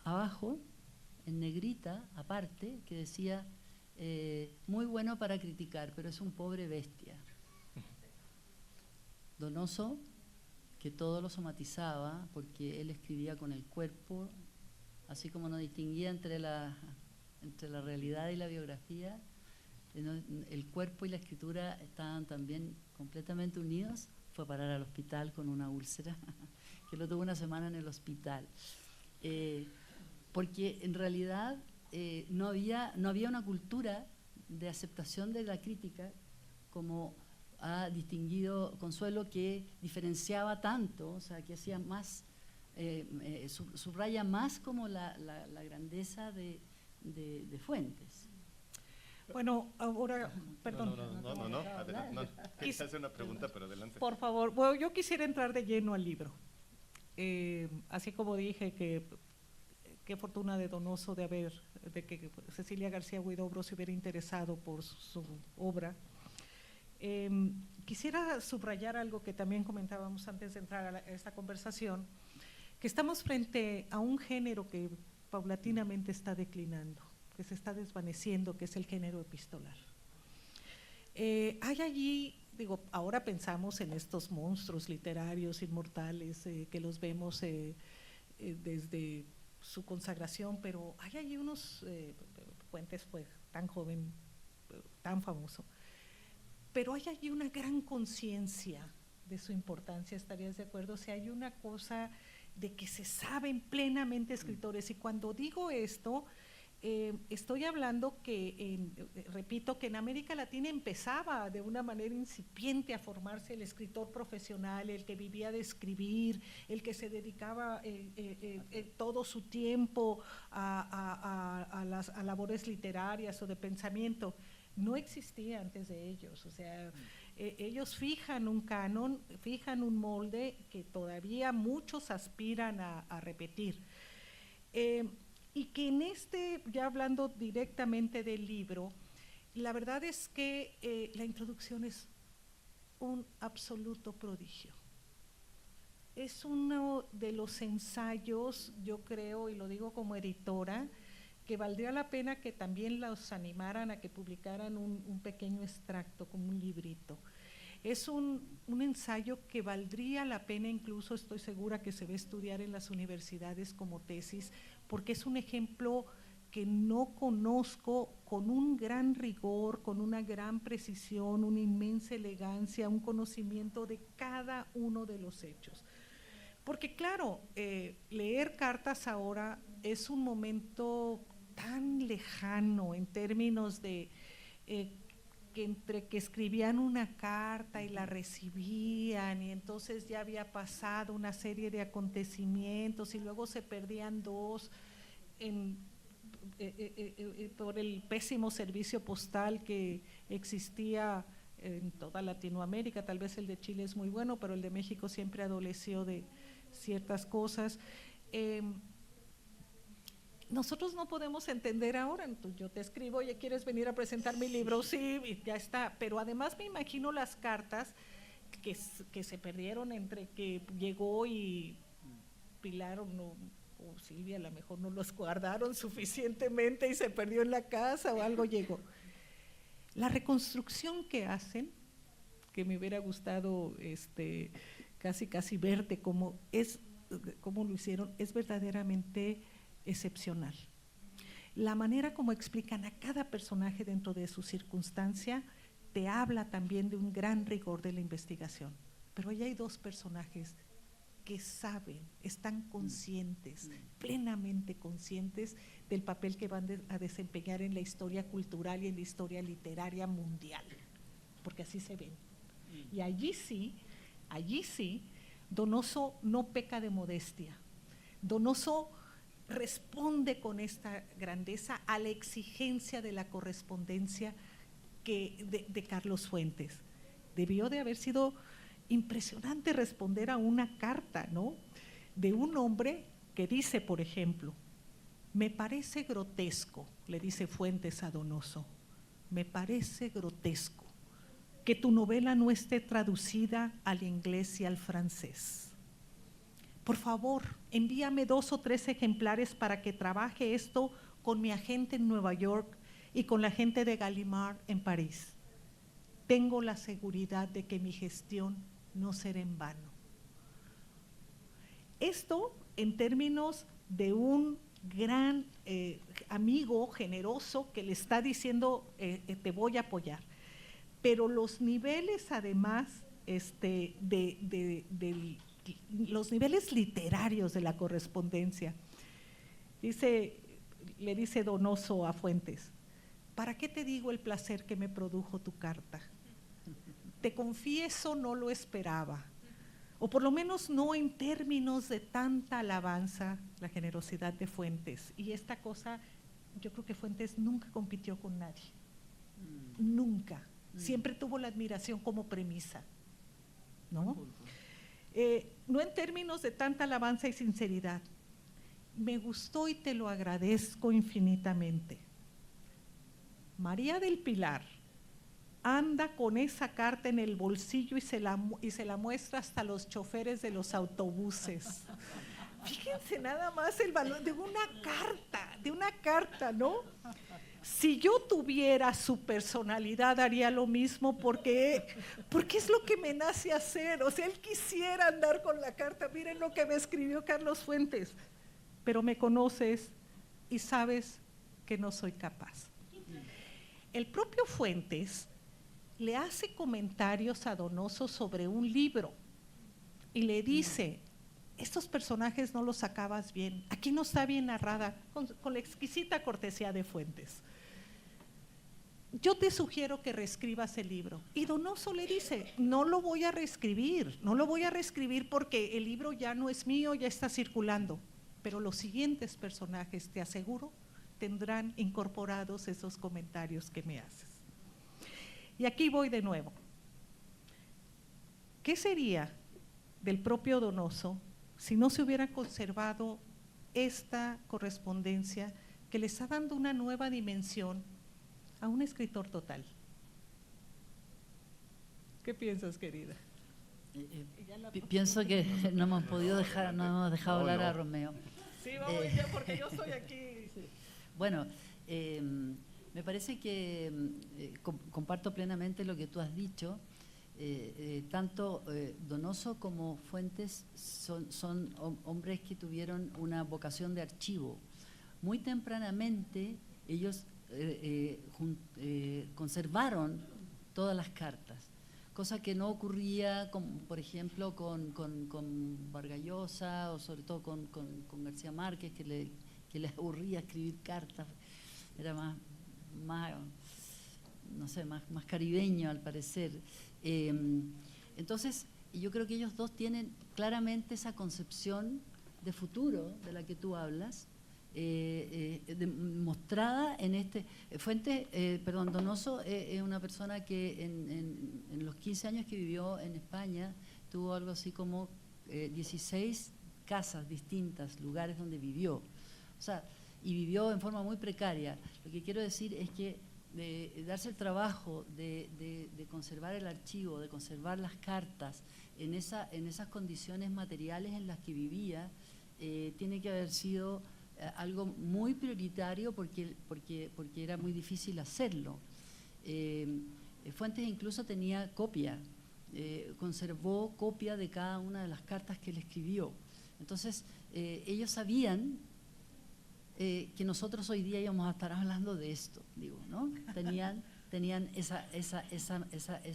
Speaker 2: abajo, en negrita, aparte, que decía, muy bueno para criticar, pero es un pobre bestia. Donoso, que todo lo somatizaba, porque él escribía con el cuerpo, así como no distinguía entre la realidad y la biografía, el cuerpo y la escritura estaban también completamente unidos, fue a parar al hospital con una úlcera, que lo tuvo una semana en el hospital. Porque en realidad no había una cultura de aceptación de la crítica como ha distinguido Consuelo, que diferenciaba tanto, o sea, que hacía más, subraya más como la grandeza de Fuentes.
Speaker 3: Bueno, ahora, perdón.
Speaker 1: No, adelante, no. Quise hacer una pregunta, pero adelante.
Speaker 3: Por favor, bueno, yo quisiera entrar de lleno al libro. Así como dije que qué fortuna de Donoso de que Cecilia García Huidobro se hubiera interesado por su obra. Quisiera subrayar algo que también comentábamos antes de entrar a esta conversación, que estamos frente a un género que paulatinamente está declinando, que se está desvaneciendo, que es el género epistolar. Hay allí, digo, ahora pensamos en estos monstruos literarios inmortales que los vemos desde su consagración, pero hay allí unos, Fuentes fue tan joven, tan famoso, pero hay allí una gran conciencia de su importancia, ¿estarías de acuerdo? O sea, hay una cosa de que se saben plenamente escritores, y cuando digo esto, estoy hablando que, repito, que en América Latina empezaba de una manera incipiente a formarse el escritor profesional, el que vivía de escribir, el que se dedicaba todo su tiempo a labores literarias o de pensamiento. No existía antes de ellos, o sea, ellos fijan un canon, fijan un molde que todavía muchos aspiran a repetir. Y que en ya hablando directamente del libro, la verdad es que la introducción es un absoluto prodigio. Es uno de los ensayos, yo creo, y lo digo como editora, que valdría la pena que también los animaran a que publicaran un pequeño extracto, como un librito. Es un ensayo que valdría la pena, incluso estoy segura que se va a estudiar en las universidades como tesis, porque es un ejemplo que no conozco, con un gran rigor, con una gran precisión, una inmensa elegancia, un conocimiento de cada uno de los hechos. Porque claro, leer cartas ahora es un momento tan lejano en términos de que entre que escribían una carta y la recibían, y entonces ya había pasado una serie de acontecimientos y luego se perdían dos por el pésimo servicio postal que existía en toda Latinoamérica. Tal vez el de Chile es muy bueno, pero el de México siempre adoleció de ciertas cosas. Nosotros no podemos entender ahora, entonces yo te escribo, oye, ¿quieres venir a presentar mi libro? Sí, y ya está. Pero además me imagino las cartas que se perdieron entre que llegó y Pilar o Silvia a lo mejor no los guardaron suficientemente y se perdió en la casa o algo llegó. La reconstrucción que hacen, que me hubiera gustado casi verte cómo lo hicieron, es verdaderamente excepcional. La manera como explican a cada personaje dentro de su circunstancia te habla también de un gran rigor de la investigación. Pero ahí hay dos personajes que saben, están conscientes, plenamente conscientes del papel que van a desempeñar en la historia cultural y en la historia literaria mundial, porque así se ven. Y allí sí, Donoso no peca de modestia. Donoso responde con esta grandeza a la exigencia de la correspondencia de Carlos Fuentes. Debió de haber sido impresionante responder a una carta, ¿no?, de un hombre que dice, por ejemplo, me parece grotesco, le dice Fuentes a Donoso, me parece grotesco que tu novela no esté traducida al inglés y al francés. Por favor, envíame 2 o 3 ejemplares para que trabaje esto con mi agente en Nueva York y con la gente de Gallimard en París. Tengo la seguridad de que mi gestión no será en vano. Esto en términos de un gran amigo generoso que le está diciendo te voy a apoyar. Pero los niveles además los niveles literarios de la correspondencia. Le dice Donoso a Fuentes, ¿para qué te digo el placer que me produjo tu carta? Te confieso, no lo esperaba, o por lo menos no en términos de tanta alabanza, la generosidad de Fuentes. Y esta cosa, yo creo que Fuentes nunca compitió con nadie, nunca. Siempre tuvo la admiración como premisa, ¿no? No en términos de tanta alabanza y sinceridad. Me gustó y te lo agradezco infinitamente. María del Pilar anda con esa carta en el bolsillo y se la muestra hasta los choferes de los autobuses. Fíjense nada más el valor de una carta, ¿no? Si yo tuviera su personalidad haría lo mismo porque es lo que me nace hacer. O sea, él quisiera andar con la carta. Miren lo que me escribió Carlos Fuentes. Pero me conoces y sabes que no soy capaz. El propio Fuentes le hace comentarios a Donoso sobre un libro y le dice: estos personajes no los acabas bien, aquí no está bien narrada, con la exquisita cortesía de Fuentes. Yo te sugiero que reescribas el libro. Y Donoso le dice: no lo voy a reescribir porque el libro ya no es mío, ya está circulando, pero los siguientes personajes, te aseguro, tendrán incorporados esos comentarios que me haces. Y aquí voy de nuevo. ¿Qué sería del propio Donoso si no se hubiera conservado esta correspondencia que le está dando una nueva dimensión a un escritor total? ¿Qué piensas, querida?
Speaker 2: Pienso que no hemos dejado hablar a Romeo.
Speaker 3: Sí, vamos ya, porque yo estoy aquí.
Speaker 2: Bueno, me parece que comparto plenamente lo que tú has dicho. Tanto Donoso como Fuentes son hombres que tuvieron una vocación de archivo. Muy tempranamente ellos conservaron todas las cartas, cosa que no ocurría, por ejemplo, con Vargas Llosa o sobre todo con García Márquez, que le aburría escribir cartas, era más no sé, más caribeño al parecer. Entonces, yo creo que ellos dos tienen claramente esa concepción de futuro de la que tú hablas, mostrada en este… Donoso es una persona que en los 15 años que vivió en España tuvo algo así como 16 casas distintas, lugares donde vivió. O sea, y vivió en forma muy precaria. Lo que quiero decir es que darse el trabajo de conservar el archivo, de conservar las cartas en esas condiciones materiales en las que vivía, tiene que haber sido algo muy prioritario porque era muy difícil hacerlo. Fuentes incluso tenía copia, conservó copia de cada una de las cartas que él escribió. Entonces, ellos sabían que nosotros hoy día íbamos a estar hablando de esto, digo, ¿no? Tenían esa…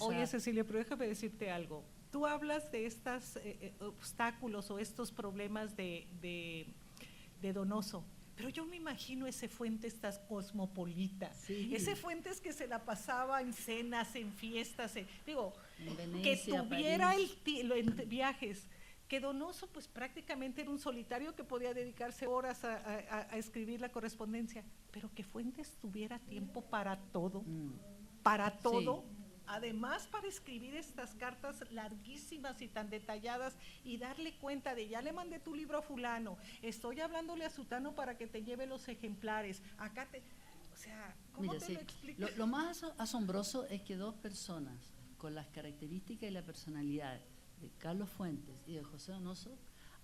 Speaker 3: Oye, Cecilia, pero déjame decirte algo. Tú hablas de estos obstáculos o estos problemas de Donoso, pero yo me imagino ese Fuentes tan cosmopolita, sí. Ese Fuentes que se la pasaba en cenas, en fiestas, en Venecia, que tuviera en viajes, que Donoso pues prácticamente era un solitario que podía dedicarse horas a escribir la correspondencia, pero que Fuentes tuviera tiempo para todo, sí. Además para escribir estas cartas larguísimas y tan detalladas y darle cuenta de: ya le mandé tu libro a fulano, estoy hablándole a sutano para que te lleve los ejemplares, acá te… O sea, ¿cómo te lo explico?
Speaker 2: Lo más asombroso es que dos personas con las características y la personalidad de Carlos Fuentes y de José Donoso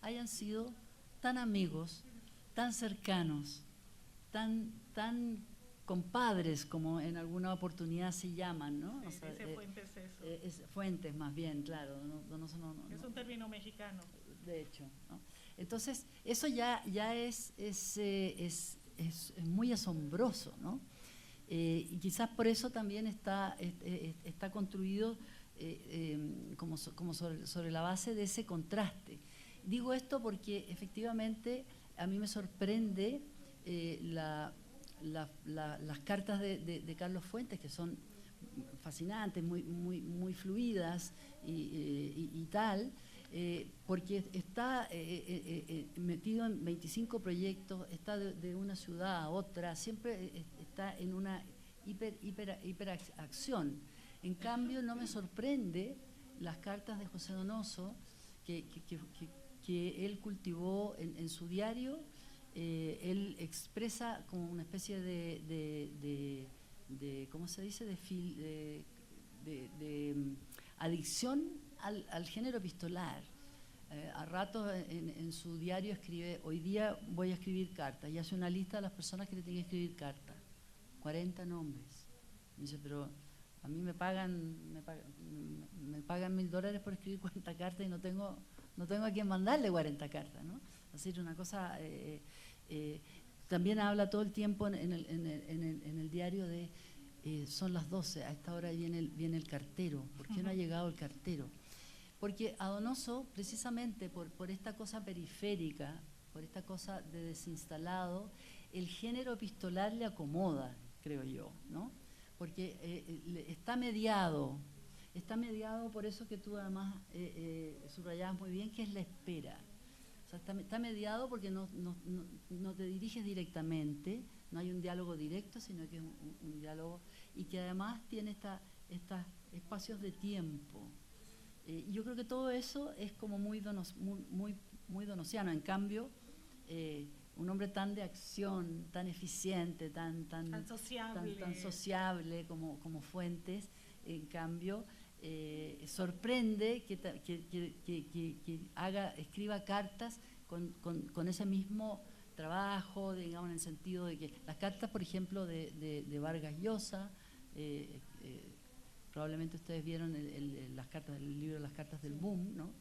Speaker 2: hayan sido tan amigos, tan cercanos, tan compadres, como en alguna oportunidad se llaman, ¿no?
Speaker 3: Sí,
Speaker 2: o sea,
Speaker 3: Fuentes eso.
Speaker 2: Es Fuentes más bien, claro. Donoso no,
Speaker 3: es un término mexicano.
Speaker 2: De hecho, ¿no? Entonces, eso ya es muy asombroso, ¿no? Y quizás por eso también está construido como sobre la base de ese contraste. Digo esto porque efectivamente a mí me sorprende las cartas de Carlos Fuentes, que son fascinantes, muy fluidas y tal, porque está metido en 25 proyectos, está de una ciudad a otra, siempre está en una hiperacción. En cambio, no me sorprende las cartas de José Donoso que él cultivó en su diario. Él expresa como una especie de ¿cómo se dice? adicción al género epistolar. A ratos en su diario escribe, hoy día voy a escribir cartas, y hace una lista de las personas que le tienen que escribir cartas, 40 nombres. Me dice, pero a mí me pagan $1000 por escribir 40 cartas y no tengo a quién mandarle 40 cartas, ¿no? Es decir, una cosa... también habla todo el tiempo en el diario de son las 12, a esta hora viene el cartero. ¿Por qué no ha llegado el cartero? Porque a Donoso, precisamente por esta cosa periférica, por esta cosa de desinstalado, el género epistolar le acomoda, creo yo, ¿no? Porque está mediado por eso que tú además subrayabas muy bien, que es la espera. O sea, está mediado porque no te diriges directamente, no hay un diálogo directo, sino que es un diálogo, y que además tiene estos espacios de tiempo. Yo creo que todo eso es como muy donosiano. En cambio, un hombre tan de acción, tan eficiente, tan sociable como Fuentes, en cambio, sorprende que escriba cartas con ese mismo trabajo, digamos, en el sentido de que las cartas, por ejemplo, de Vargas Llosa, probablemente ustedes vieron las cartas del libro Las cartas del boom, ¿no?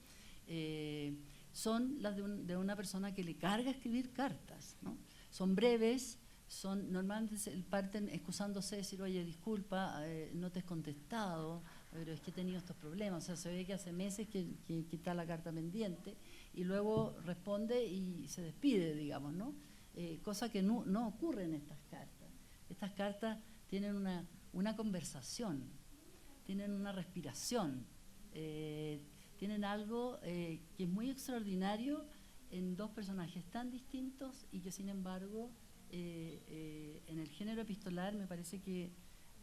Speaker 2: Son las de una persona que le carga escribir cartas, ¿no? Son breves, normalmente parten excusándose, decir, oye, disculpa, no te he contestado, pero es que he tenido estos problemas. O sea, se ve que hace meses que está la carta pendiente, y luego responde y se despide, digamos, ¿no? Cosa que no ocurre en estas cartas. Estas cartas tienen una conversación, tienen una respiración, tienen algo que es muy extraordinario en dos personajes tan distintos y que sin embargo en el género epistolar me parece que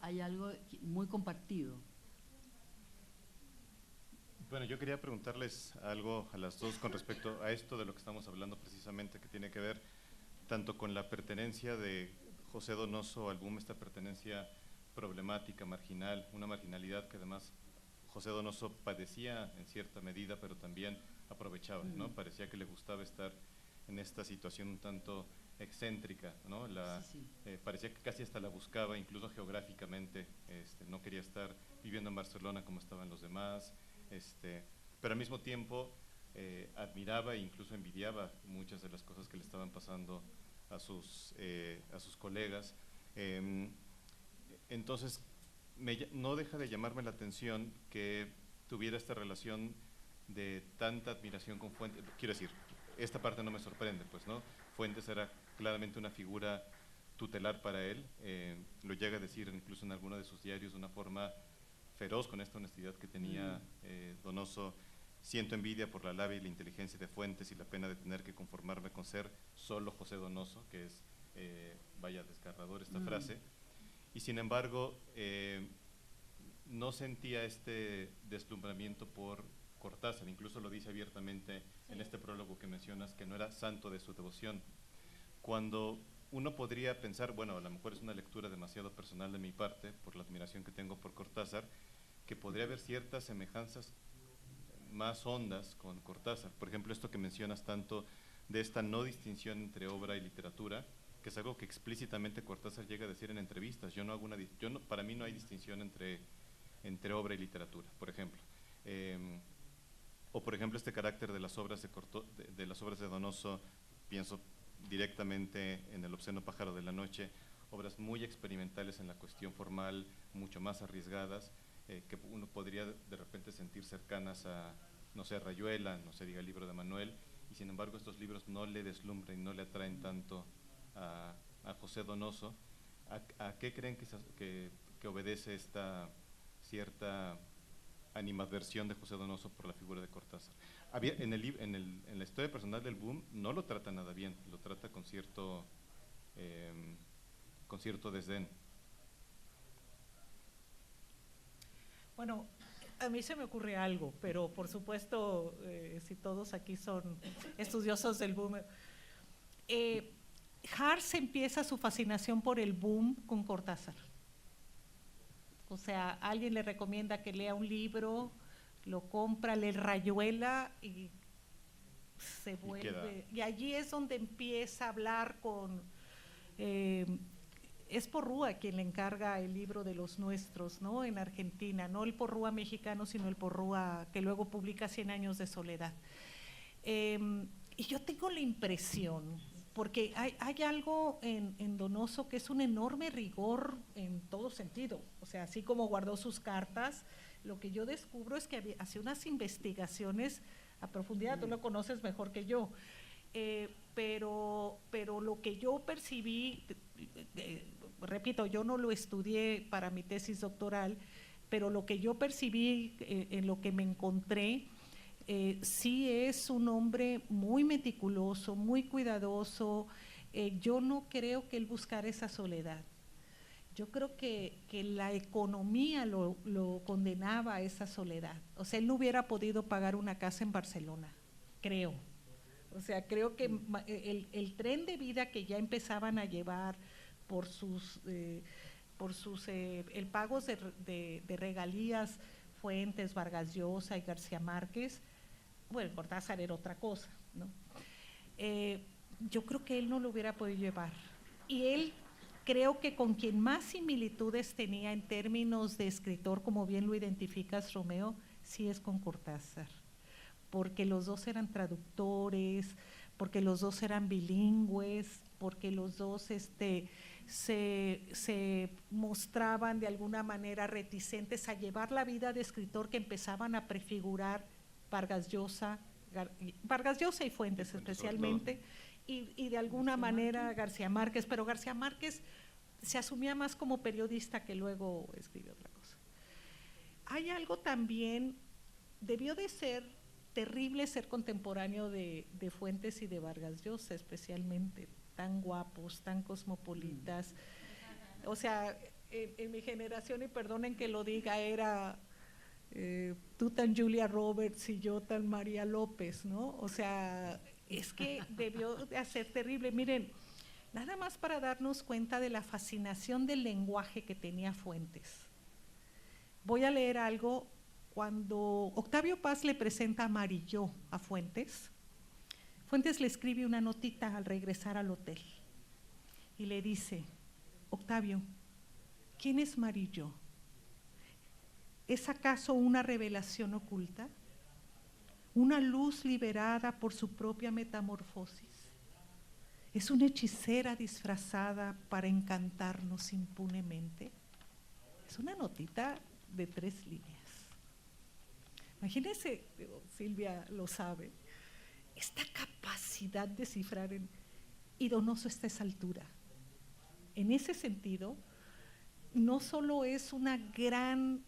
Speaker 2: hay algo muy compartido.
Speaker 1: Bueno, yo quería preguntarles algo a las dos con respecto a esto de lo que estamos hablando precisamente, que tiene que ver tanto con la pertenencia de José Donoso al boom, esta pertenencia problemática, marginal, una marginalidad que además José Donoso padecía en cierta medida, pero también aprovechaba, ¿no? Parecía que le gustaba estar en esta situación un tanto excéntrica, ¿no? Parecía que casi hasta la buscaba, incluso geográficamente, no quería estar viviendo en Barcelona como estaban los demás, pero al mismo tiempo admiraba e incluso envidiaba muchas de las cosas que le estaban pasando a sus colegas. Entonces, no deja de llamarme la atención que tuviera esta relación de tanta admiración con Fuentes. Quiero decir, esta parte no me sorprende, pues, ¿no? Fuentes era claramente una figura tutelar para él, lo llega a decir incluso en alguno de sus diarios de una forma feroz, con esta honestidad que tenía Donoso. Siento envidia por la labia y la inteligencia de Fuentes y la pena de tener que conformarme con ser solo José Donoso, que es, vaya, desgarrador esta frase. Y sin embargo, no sentía este deslumbramiento por Cortázar, incluso lo dice abiertamente en este prólogo que mencionas, que no era santo de su devoción. Cuando uno podría pensar, bueno, a lo mejor es una lectura demasiado personal de mi parte, por la admiración que tengo por Cortázar, que podría haber ciertas semejanzas más hondas con Cortázar. Por ejemplo, esto que mencionas tanto de esta no distinción entre obra y literatura, que es algo que explícitamente Cortázar llega a decir en entrevistas. Para mí no hay distinción entre obra y literatura, por ejemplo. O por ejemplo este carácter de las obras de Donoso, pienso directamente en El obsceno pájaro de la noche, obras muy experimentales en la cuestión formal, mucho más arriesgadas, que uno podría de repente sentir cercanas a, no sé, Rayuela, no se diga el libro de Manuel, y sin embargo estos libros no le deslumbran y no le atraen tanto a José Donoso. ¿A qué creen que obedece esta cierta animadversión de José Donoso por la figura de Cortázar? En la historia personal del boom no lo trata nada bien, lo trata con cierto desdén.
Speaker 3: Bueno, a mí se me ocurre algo, pero por supuesto, si todos aquí son estudiosos del boom, Hartz empieza su fascinación por el boom con Cortázar. O sea, alguien le recomienda que lea un libro, lo compra, le rayuela y se vuelve. Y allí es donde empieza a hablar con… es Porrúa quien le encarga el libro de los nuestros, ¿no? En Argentina, no el Porrúa mexicano, sino el Porrúa que luego publica 100 años de soledad. Y yo tengo la impresión, porque hay algo en Donoso que es un enorme rigor en todo sentido, o sea, así como guardó sus cartas, lo que yo descubro es que hace unas investigaciones a profundidad, tú lo conoces mejor que yo, pero lo que yo percibí, repito, yo no lo estudié para mi tesis doctoral, pero lo que yo percibí en lo que me encontré, sí es un hombre muy meticuloso, muy cuidadoso. Yo no creo que él buscara esa soledad. Yo creo que la economía lo condenaba a esa soledad. O sea, él no hubiera podido pagar una casa en Barcelona, creo. O sea, creo que el tren de vida que ya empezaban a llevar por sus el pagos de regalías, Fuentes, Vargas Llosa y García Márquez, bueno, Cortázar era otra cosa, ¿no? Yo creo que él no lo hubiera podido llevar. Y él, creo que con quien más similitudes tenía en términos de escritor, como bien lo identificas, Romeo, sí es con Cortázar, porque los dos eran traductores, porque los dos eran bilingües, porque los dos se mostraban de alguna manera reticentes a llevar la vida de escritor que empezaban a prefigurar Vargas Llosa y Fuentes especialmente, y de alguna manera García Márquez, pero García Márquez se asumía más como periodista que luego escribió otra cosa. Hay algo también, debió de ser terrible ser contemporáneo de Fuentes y de Vargas Llosa especialmente, tan guapos, tan cosmopolitas. O sea, en mi generación, y perdonen que lo diga, era tú tan Julia Roberts y yo tan María López, ¿no? O sea, es que debió de ser terrible. Miren, nada más para darnos cuenta de la fascinación del lenguaje que tenía Fuentes. Voy a leer algo. Cuando Octavio Paz le presenta Amarillo a Fuentes, Fuentes le escribe una notita al regresar al hotel y le dice: Octavio, ¿quién es Amarillo? ¿Es acaso una revelación oculta? ¿Una luz liberada por su propia metamorfosis? ¿Es una hechicera disfrazada para encantarnos impunemente? Es una notita de 3 líneas. Imagínense, Silvia lo sabe, esta capacidad de cifrar y Donoso está a esa altura. En ese sentido, no solo es un gran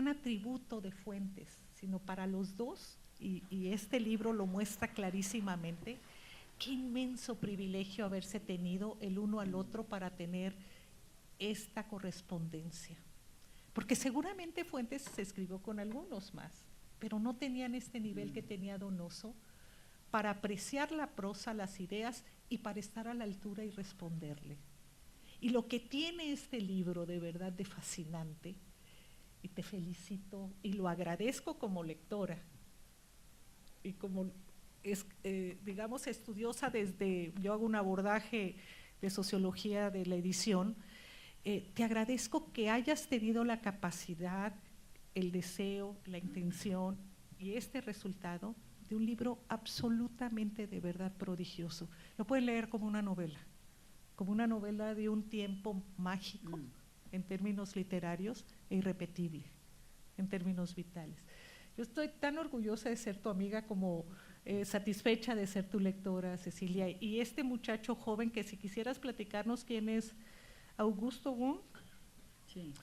Speaker 3: atributo de Fuentes, sino para los dos, y este libro lo muestra clarísimamente, qué inmenso privilegio haberse tenido el uno al otro para tener esta correspondencia. Porque seguramente Fuentes se escribió con algunos más, pero no tenían este nivel que tenía Donoso para apreciar la prosa, las ideas y para estar a la altura y responderle. Y lo que tiene este libro de verdad de fascinante, y te felicito y lo agradezco como lectora y como digamos estudiosa desde, yo hago un abordaje de sociología de la edición, te agradezco que hayas tenido la capacidad, el deseo, la intención y este resultado de un libro absolutamente de verdad prodigioso. Lo puedes leer como una novela de un tiempo mágico en términos literarios e irrepetible en términos vitales. Yo estoy tan orgullosa de ser tu amiga como satisfecha de ser tu lectora, Cecilia, y este muchacho joven que si quisieras platicarnos quién es Augusto Wong,
Speaker 2: Sí.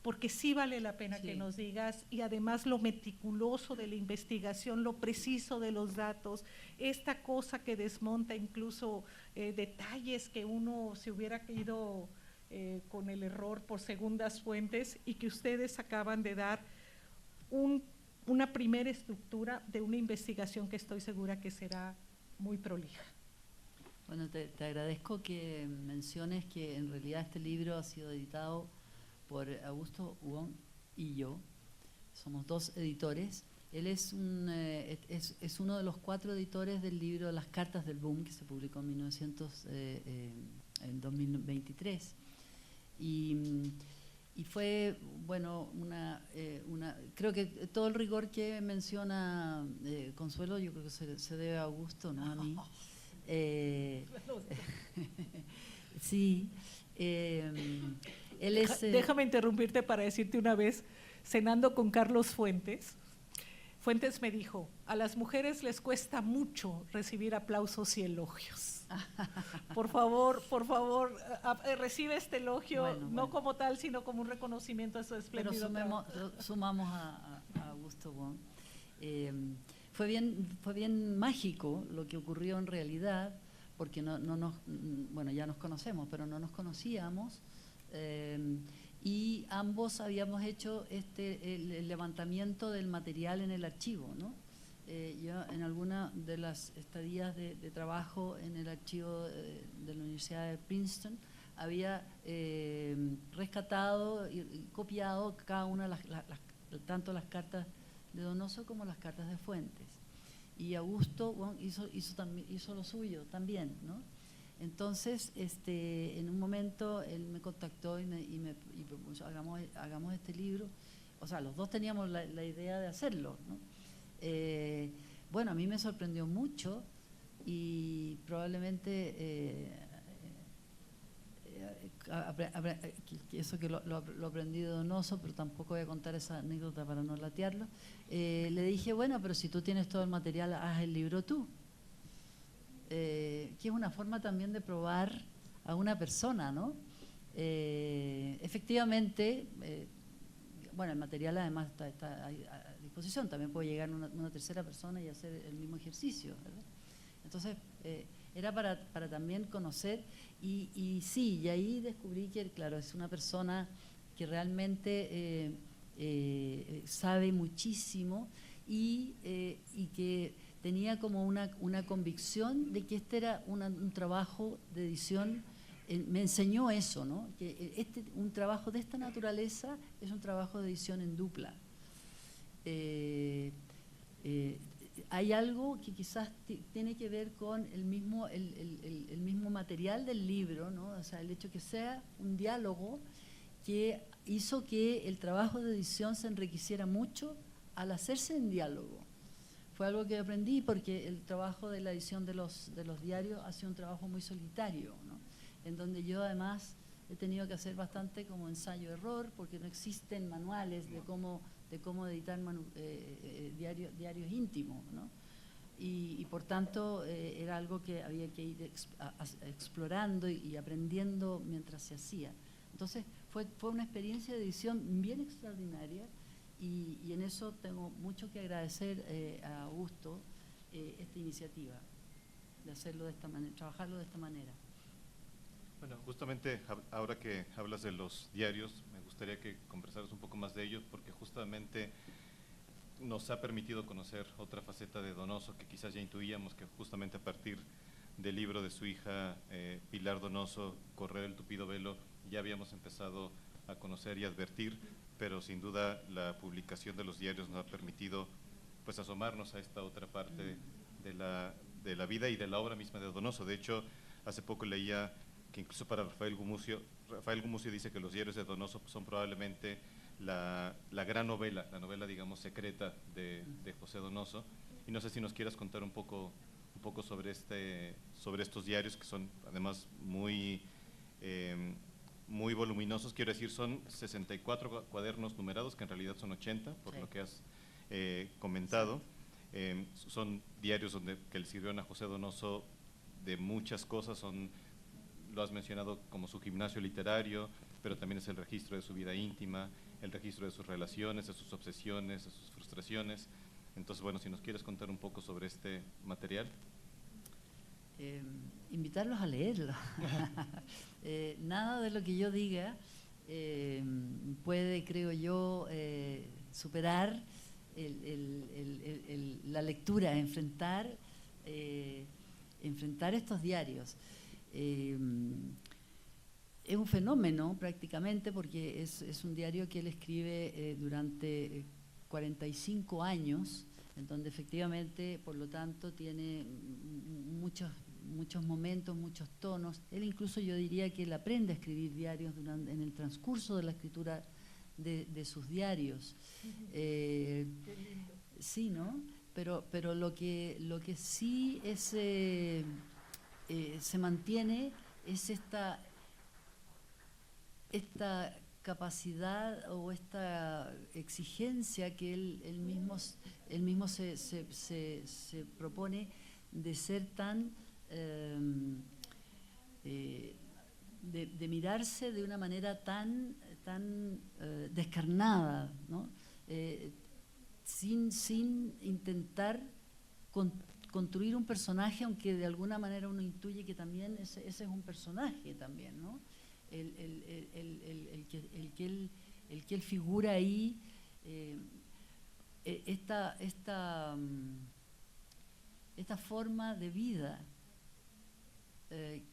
Speaker 3: Porque sí vale la pena
Speaker 2: Sí.
Speaker 3: que nos digas, y además lo meticuloso de la investigación, lo preciso de los datos, esta cosa que desmonta incluso detalles que uno se hubiera ido con el error por segundas fuentes, y que ustedes acaban de dar una primera estructura de una investigación que estoy segura que será muy prolija.
Speaker 2: Bueno, te agradezco que menciones que en realidad este libro ha sido editado por Augusto Wong y yo. Somos 2 editores. Él es uno de los 4 editores del libro Las Cartas del Boom, que se publicó en 2023. Y fue, bueno, creo que todo el rigor que menciona Consuelo, yo creo que se debe a Augusto, no a mí. Sí. Él es,
Speaker 3: Déjame interrumpirte para decirte una vez, cenando con Carlos Fuentes, Fuentes me dijo, a las mujeres les cuesta mucho recibir aplausos y elogios. Por favor, recibe este elogio, no como tal, sino como un reconocimiento a su espléndido trabajo.
Speaker 2: Sumamos a Augusto Wong. Fue bien mágico lo que ocurrió en realidad, porque bueno, ya nos conocemos, pero no nos conocíamos. Y ambos habíamos hecho el levantamiento del material en el archivo, ¿no? Yo en alguna de las estadías de trabajo en el archivo de la Universidad de Princeton había rescatado y copiado cada una de tanto las cartas de Donoso como las cartas de Fuentes. Y Augusto, bueno, hizo lo suyo también, ¿no? Entonces, en un momento él me contactó y propuso, hagamos este libro. O sea, los 2 teníamos la idea de hacerlo, ¿no? Bueno, a mí me sorprendió mucho y probablemente eso que lo aprendí de Donoso, pero tampoco voy a contar esa anécdota para no latearlo. Le dije, bueno, pero si tú tienes todo el material, haz el libro tú. Que es una forma también de probar a una persona, ¿no? Efectivamente, bueno, el material además está a disposición, también puede llegar una tercera persona y hacer el mismo ejercicio, ¿verdad? Entonces, era para también conocer, y sí, y ahí descubrí que, claro, es una persona que realmente sabe muchísimo y que tenía como una convicción de que este era un trabajo de edición. Me enseñó eso, ¿no? Que un trabajo de esta naturaleza es un trabajo de edición en dupla. Hay algo que quizás tiene que ver con el mismo material del libro, ¿no? O sea, el hecho que sea un diálogo que hizo que el trabajo de edición se enriqueciera mucho al hacerse en diálogo. Fue algo que aprendí porque el trabajo de la edición de los diarios ha sido un trabajo muy solitario, ¿no? En donde yo además he tenido que hacer bastante como ensayo-error, porque no existen manuales de cómo editar diarios íntimos, ¿no? Y por tanto era algo que había que ir explorando y aprendiendo mientras se hacía. Entonces fue una experiencia de edición bien extraordinaria. Y en eso tengo mucho que agradecer a Augusto esta iniciativa de hacerlo de esta manera, trabajarlo de esta manera.
Speaker 1: Bueno, justamente ahora que hablas de los diarios, me gustaría que conversaras un poco más de ellos, porque justamente nos ha permitido conocer otra faceta de Donoso que quizás ya intuíamos, que justamente a partir del libro de su hija Pilar Donoso, Correr el tupido velo, ya habíamos empezado a conocer y advertir, pero sin duda la publicación de los diarios nos ha permitido pues asomarnos a esta otra parte de la vida y de la obra misma de Donoso. De hecho, hace poco leía que incluso para Rafael Gumucio dice que los diarios de Donoso son probablemente la gran novela, la novela digamos secreta de José Donoso. Y no sé si nos quieras contar un poco sobre estos diarios, que son además muy voluminosos. Quiero decir, son 64 cuadernos numerados, que en realidad son 80, por lo que has comentado. Son diarios que le sirvieron a José Donoso de muchas cosas. Lo has mencionado como su gimnasio literario, pero también es el registro de su vida íntima, el registro de sus relaciones, de sus obsesiones, de sus frustraciones. Entonces, bueno, si nos quieres contar un poco sobre este material.
Speaker 2: Invitarlos a leerlo. Nada de lo que yo diga puede, creo yo, superar la lectura, enfrentar estos diarios. es un fenómeno prácticamente porque es un diario que él escribe durante 45 años, en donde efectivamente, por lo tanto, tiene muchos momentos, muchos tonos. Él incluso, yo diría que él aprende a escribir diarios en el transcurso de la escritura de sus diarios. Sí, ¿no? Pero lo que sí es, se mantiene es esta capacidad o esta exigencia que él mismo se propone de ser tan, de mirarse de una manera tan descarnada, ¿no? Sin intentar construir un personaje, aunque de alguna manera uno intuye que también ese es un personaje también, ¿no? El que él figura ahí, esta forma de vida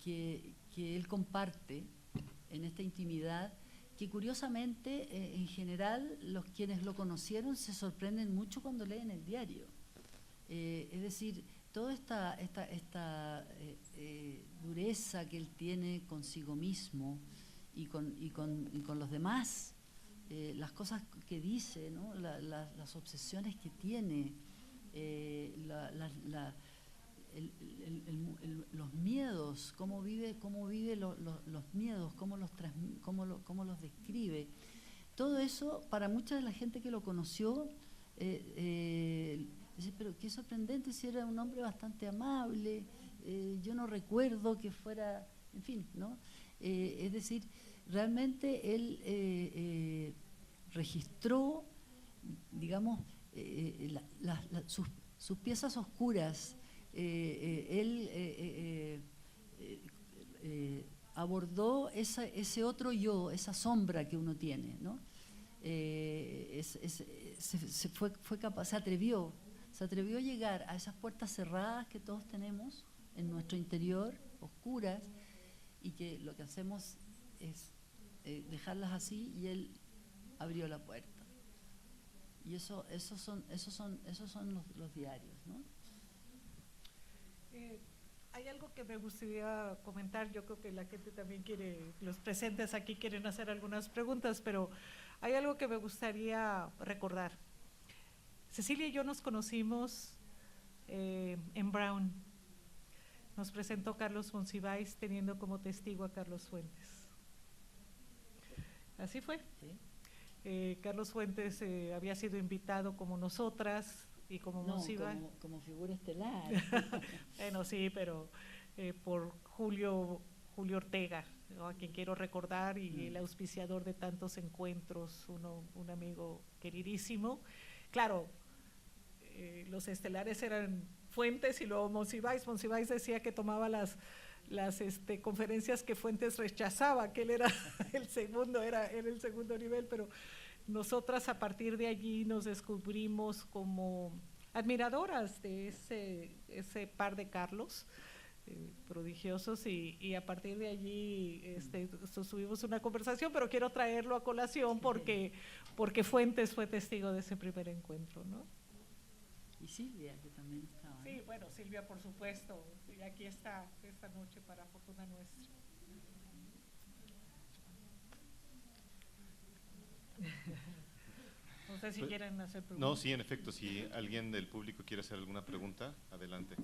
Speaker 2: que él comparte en esta intimidad, que curiosamente en general los quienes lo conocieron se sorprenden mucho cuando leen el diario. Es decir, toda esta dureza que él tiene consigo mismo y con los demás, las cosas que dice, ¿no? Las obsesiones que tiene, los miedos, cómo vive los miedos, cómo los describe. Todo eso, para mucha de la gente que lo conoció, dice, pero qué sorprendente, si era un hombre bastante amable, yo no recuerdo que fuera, en fin, ¿no? Es decir, realmente él registró, digamos, sus piezas oscuras. Él abordó ese otro yo, esa sombra que uno tiene, ¿no? Fue capaz, se atrevió a llegar a esas puertas cerradas que todos tenemos en nuestro interior, oscuras, y que lo que hacemos es dejarlas así, y él abrió la puerta. Y esos son los diarios, ¿no?
Speaker 3: Hay algo que me gustaría comentar. Yo creo que la gente también quiere, los presentes aquí quieren hacer algunas preguntas, pero hay algo que me gustaría recordar. Cecilia y yo nos conocimos en Brown. Nos presentó Carlos Monsiváis teniendo como testigo a Carlos Fuentes. Así fue.
Speaker 2: ¿Sí?
Speaker 3: Carlos Fuentes había sido invitado como nosotras y como Monsiváis.
Speaker 2: Como figura estelar.
Speaker 3: Bueno, sí, pero por Julio Ortega, ¿no? A quien quiero recordar, y el auspiciador de tantos encuentros, un amigo queridísimo. Claro, los estelares eran Fuentes y luego Monsiváis. Monsiváis decía que tomaba las conferencias que Fuentes rechazaba, que él era el segundo nivel, pero nosotras a partir de allí nos descubrimos como admiradoras de ese par de Carlos, prodigiosos, y a partir de allí sostuvimos una conversación, pero quiero traerlo a colación porque Fuentes fue testigo de ese primer encuentro, ¿no?
Speaker 2: Y Silvia, que también estaba.
Speaker 3: Sí, bueno, Silvia, por supuesto, y aquí está esta noche para fortuna nuestra. No sé si quieren hacer preguntas.
Speaker 1: No, sí, en efecto, si alguien del público quiere hacer alguna pregunta, adelante.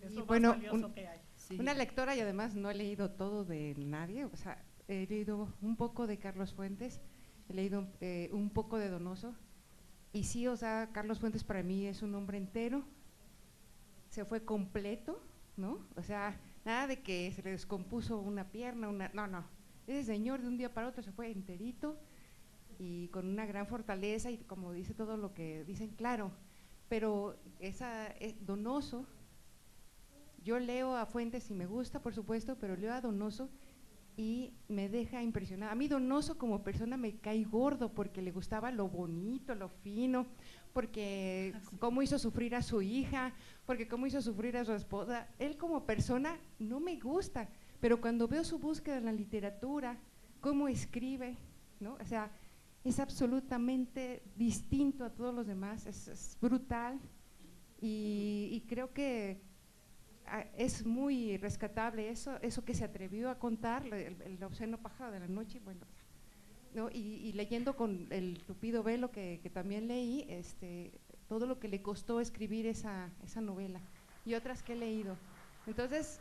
Speaker 3: Es lo
Speaker 4: bueno,
Speaker 3: más valioso que hay.
Speaker 2: Sí.
Speaker 4: Una lectora, y además no he leído todo de nadie, o sea, he leído un poco de Carlos Fuentes, he leído un poco de Donoso, y sí, o sea, Carlos Fuentes para mí es un hombre entero, se fue completo, ¿no? O sea, nada de que se le descompuso una pierna, no, ese señor de un día para otro se fue enterito y con una gran fortaleza, y como dice todo lo que dicen, claro, pero Donoso, yo leo a Fuentes y me gusta, por supuesto, pero leo a Donoso y me deja impresionada. A mí Donoso como persona me cae gordo porque le gustaba lo bonito, lo fino, porque cómo hizo sufrir a su hija, porque cómo hizo sufrir a su esposa. Él como persona no me gusta, pero cuando veo su búsqueda en la literatura, cómo escribe, ¿no? O sea, es absolutamente distinto a todos los demás, es brutal y creo que es muy rescatable eso que se atrevió a contar, el obsceno pájaro de la noche, bueno, ¿no? Y leyendo con el tupido velo que también leí, todo lo que le costó escribir esa novela y otras que he leído. Entonces,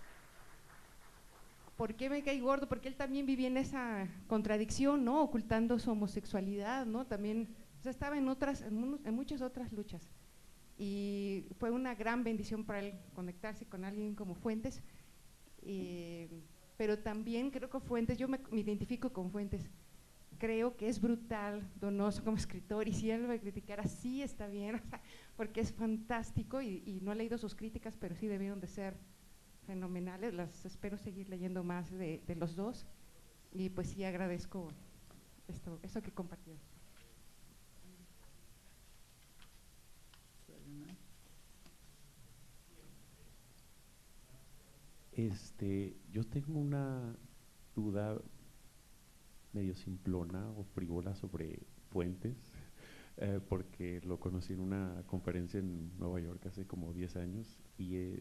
Speaker 4: ¿por qué me cae gordo? Porque él también vivía en esa contradicción, ¿no? Ocultando su homosexualidad, ¿no? También, o sea, estaba en muchas otras luchas. Y fue una gran bendición para él conectarse con alguien como Fuentes, pero también creo que Fuentes, yo me identifico con Fuentes, creo que es brutal Donoso como escritor, y si él lo criticara, sí está bien, o sea, porque es fantástico y no he leído sus críticas, pero sí debieron de ser fenomenales, las espero seguir leyendo más de los dos, y pues sí agradezco eso que compartieron.
Speaker 5: Yo tengo una duda medio simplona o frívola sobre Fuentes, porque lo conocí en una conferencia en Nueva York hace como 10 años y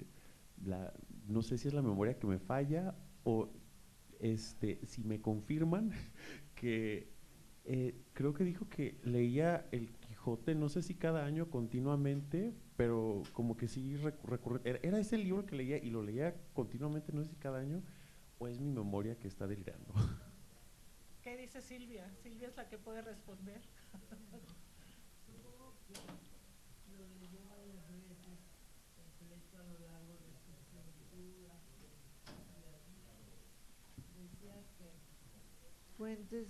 Speaker 5: no sé si es la memoria que me falla o si me confirman que creo que dijo que leía El Quijote, no sé si cada año continuamente, pero como que sí era ese el libro que leía y lo leía continuamente, no sé si cada año, o es mi memoria que está delirando.
Speaker 3: ¿Qué dice Silvia? Silvia es la que puede responder.
Speaker 6: Supongo que lo leyó varias veces, completo a lo largo de su escritura. Decía que Fuentes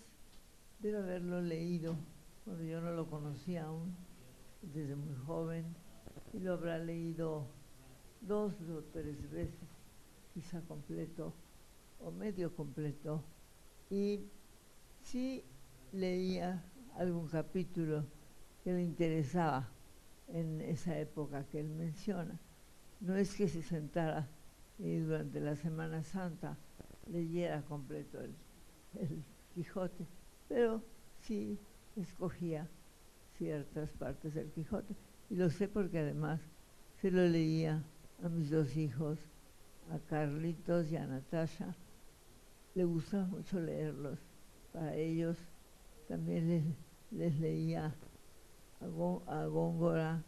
Speaker 6: debe haberlo leído cuando yo no lo conocía aún, desde muy joven, y lo habrá leído 2 o 3 veces, quizá completo o medio completo, y sí leía algún capítulo que le interesaba en esa época que él menciona. No es que se sentara y durante la Semana Santa leyera completo el Quijote, pero sí escogía ciertas partes del Quijote, y lo sé porque además se lo leía a mis 2 hijos, a Carlitos y a Natasha. Le gustaba mucho leerlos para ellos. También les leía a Góngora,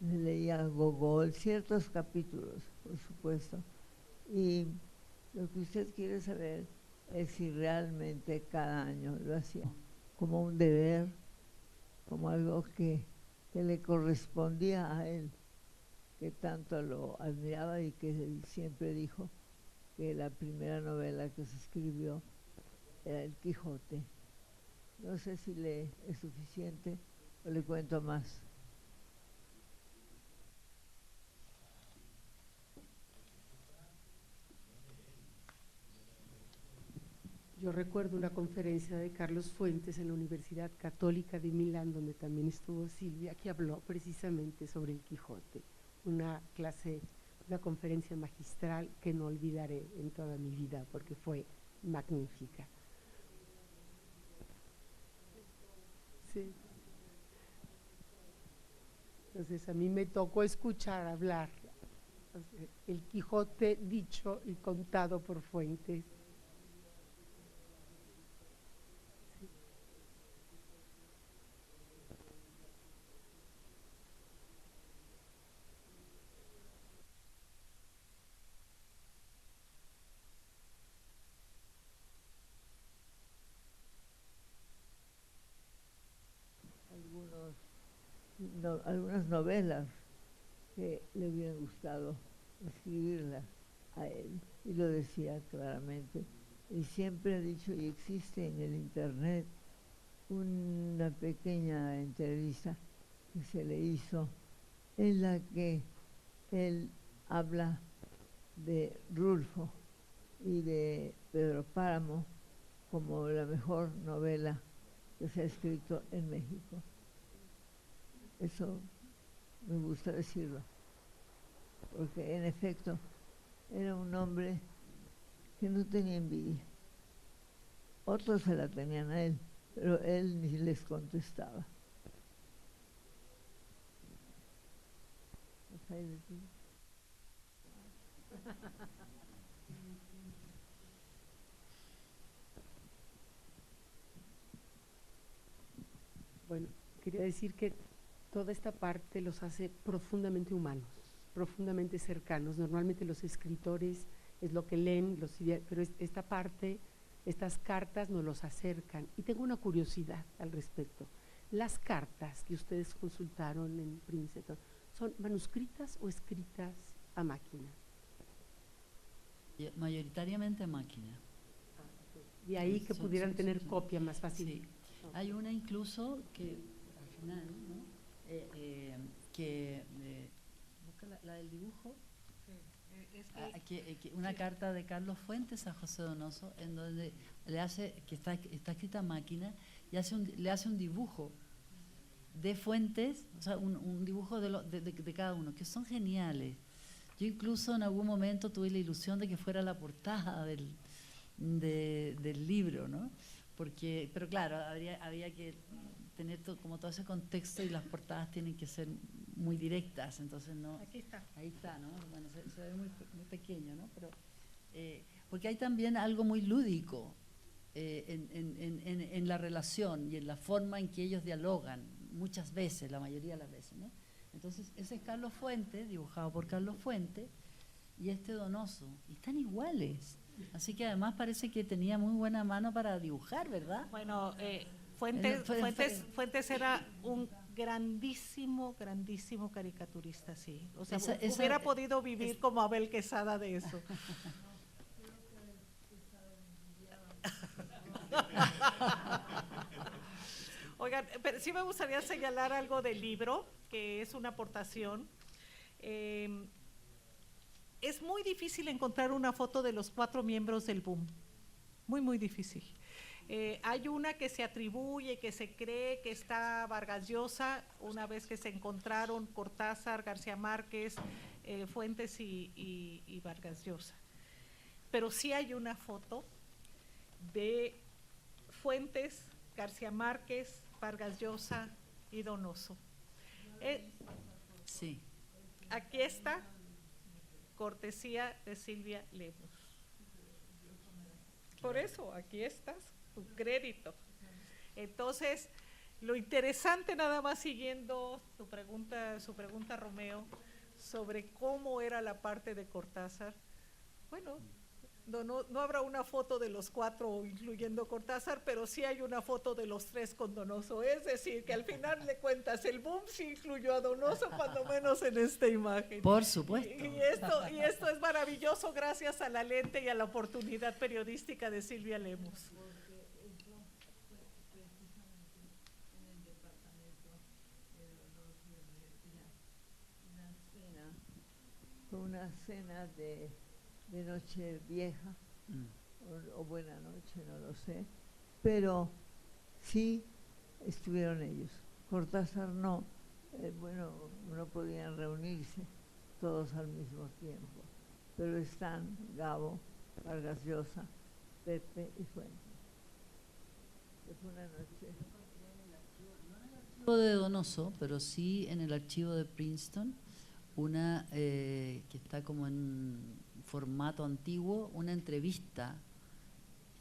Speaker 6: les leía a Gogol, ciertos capítulos, por supuesto. Y lo que usted quiere saber es si realmente cada año lo hacía como un deber, como algo que le correspondía a él, que tanto lo admiraba y que él siempre dijo que la primera novela que se escribió era El Quijote. No sé si le es suficiente o le cuento más.
Speaker 7: Yo recuerdo una conferencia de Carlos Fuentes en la Universidad Católica de Milán, donde también estuvo Silvia, que habló precisamente sobre el Quijote. Una conferencia magistral que no olvidaré en toda mi vida porque fue magnífica. Sí. Entonces a mí me tocó escuchar hablar el Quijote dicho y contado por Fuentes.
Speaker 6: Algunas novelas que le hubieran gustado escribirlas a él, y lo decía claramente. Y siempre ha dicho, y existe en el internet una pequeña entrevista que se le hizo en la que él habla de Rulfo y de Pedro Páramo como la mejor novela que se ha escrito en México. Eso me gusta decirlo, porque en efecto era un hombre que no tenía envidia. Otros se la tenían a él, pero él ni les contestaba.
Speaker 7: Bueno, quería decir que toda esta parte los hace profundamente humanos, profundamente cercanos. Normalmente los escritores es lo que leen, pero esta parte, estas cartas nos los acercan. Y tengo una curiosidad al respecto. Las cartas que ustedes consultaron en Princeton, ¿son manuscritas o escritas a máquina?
Speaker 2: Mayoritariamente a máquina.
Speaker 7: De ahí que pudieran tener copia más fácil.
Speaker 2: Sí. Hay una incluso que al final, ¿no? Busca la del dibujo. Una carta de Carlos Fuentes a José Donoso, en donde le hace, que está escrita a máquina, y le hace un dibujo de Fuentes, o sea, un dibujo de cada uno, que son geniales. Yo incluso en algún momento tuve la ilusión de que fuera la portada del libro, ¿no? Pero claro, había que tener como todo ese contexto, y las portadas tienen que ser muy directas, entonces no.
Speaker 3: Aquí está.
Speaker 2: Ahí está, ¿no? Bueno, se ve muy pequeño, ¿no? Pero porque hay también algo muy lúdico en la relación y en la forma en que ellos dialogan, muchas veces, la mayoría de las veces, ¿no? Entonces, ese es Carlos Fuentes, dibujado por Carlos Fuentes, y este Donoso, y están iguales. Así que además parece que tenía muy buena mano para dibujar, ¿verdad?
Speaker 3: Bueno, Fuentes era un grandísimo caricaturista, sí. O sea, hubiera podido vivir como Abel Quesada de eso. Oigan, pero sí me gustaría señalar algo del libro, que es una aportación. Es muy difícil encontrar una foto de los 4 miembros del boom. Muy difícil. Hay una que se atribuye, que se cree que está Vargas Llosa, una vez que se encontraron Cortázar, García Márquez, Fuentes y Vargas Llosa. Pero sí hay una foto de Fuentes, García Márquez, Vargas Llosa y Donoso.
Speaker 2: Sí.
Speaker 3: Aquí está, cortesía de Silvia Lemus. Por eso, aquí estás, tu crédito. Entonces, lo interesante, nada más siguiendo su pregunta, Romeo, sobre cómo era la parte de Cortázar. Bueno, no habrá una foto de los 4 incluyendo Cortázar, pero sí hay una foto de los 3 con Donoso. Es decir, que al final de cuentas el boom sí incluyó a Donoso, cuando menos en esta imagen.
Speaker 2: Por supuesto.
Speaker 3: Y esto es maravilloso gracias a la lente y a la oportunidad periodística de Silvia Lemus.
Speaker 6: Fue una cena de noche vieja o buena noche, no lo sé, pero sí estuvieron ellos. Cortázar no, no podían reunirse todos al mismo tiempo, pero están Gabo, Vargas Llosa, Pepe y Fuentes. Fue una noche.
Speaker 2: De Donoso, pero sí en el archivo de Princeton, una que está como en formato antiguo, una entrevista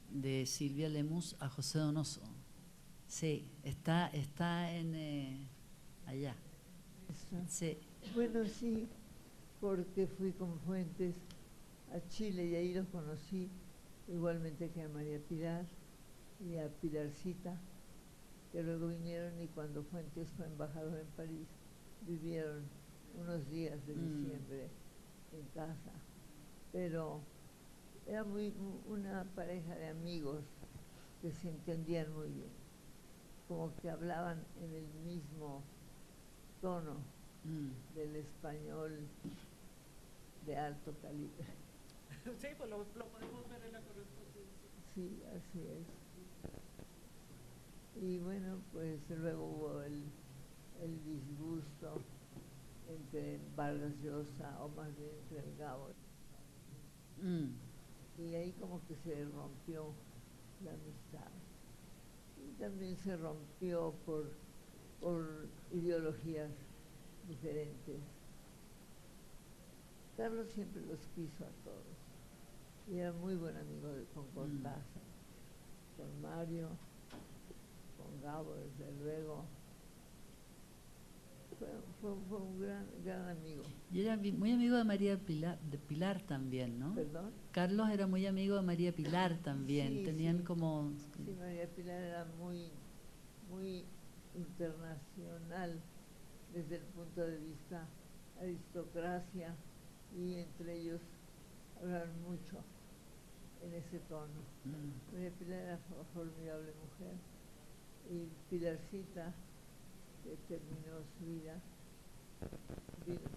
Speaker 2: de Silvia Lemus a José Donoso. Sí, está en allá. Sí.
Speaker 6: Bueno, sí, porque fui con Fuentes a Chile y ahí los conocí, igualmente que a María Pilar y a Pilarcita, que luego vinieron, y cuando Fuentes fue embajador en París, vivieron unos días de diciembre en casa. Pero era una pareja de amigos que se entendían muy bien, como que hablaban en el mismo tono del español de alto calibre.
Speaker 3: Sí, pues lo podemos ver en la correspondencia.
Speaker 6: Sí, así es. Y bueno, pues luego hubo el disgusto entre Vargas Llosa, o más bien entre el Gabo. Y ahí como que se rompió la amistad. Y también se rompió por ideologías diferentes. Carlos siempre los quiso a todos. Y era muy buen amigo con Cortázar, con Mario, con Gabo, desde luego. Fue un gran amigo.
Speaker 2: Y era muy amigo de María Pilar, también, ¿no?
Speaker 6: ¿Perdón?
Speaker 2: Carlos era muy amigo de María Pilar también.
Speaker 6: Sí,
Speaker 2: Tenían
Speaker 6: sí.
Speaker 2: como...
Speaker 6: Sí, María Pilar era muy internacional desde el punto de vista aristocracia, y entre ellos hablaron mucho en ese tono. María Pilar era una formidable mujer, y Pilarcita, que terminó su vida,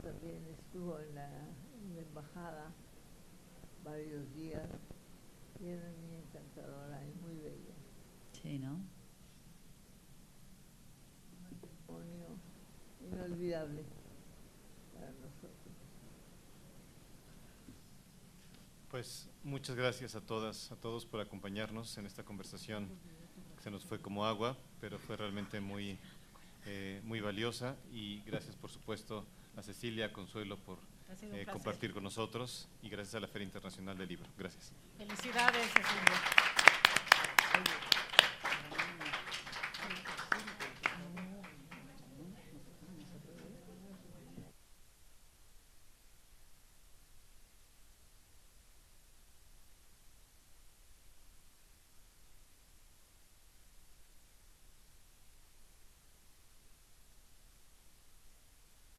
Speaker 6: también estuvo en la embajada varios días, y era una niña encantadora y muy bella.
Speaker 2: Sí, ¿no?
Speaker 6: Un matrimonio inolvidable para nosotros.
Speaker 1: Pues muchas gracias a todas, a todos por acompañarnos en esta conversación que se nos fue como agua, pero fue realmente muy valiosa, y gracias por supuesto a Cecilia, a Consuelo por
Speaker 3: Ha sido un placer.
Speaker 1: compartir con nosotros, y gracias a la Feria Internacional del Libro. Gracias.
Speaker 3: Felicidades, Cecilia.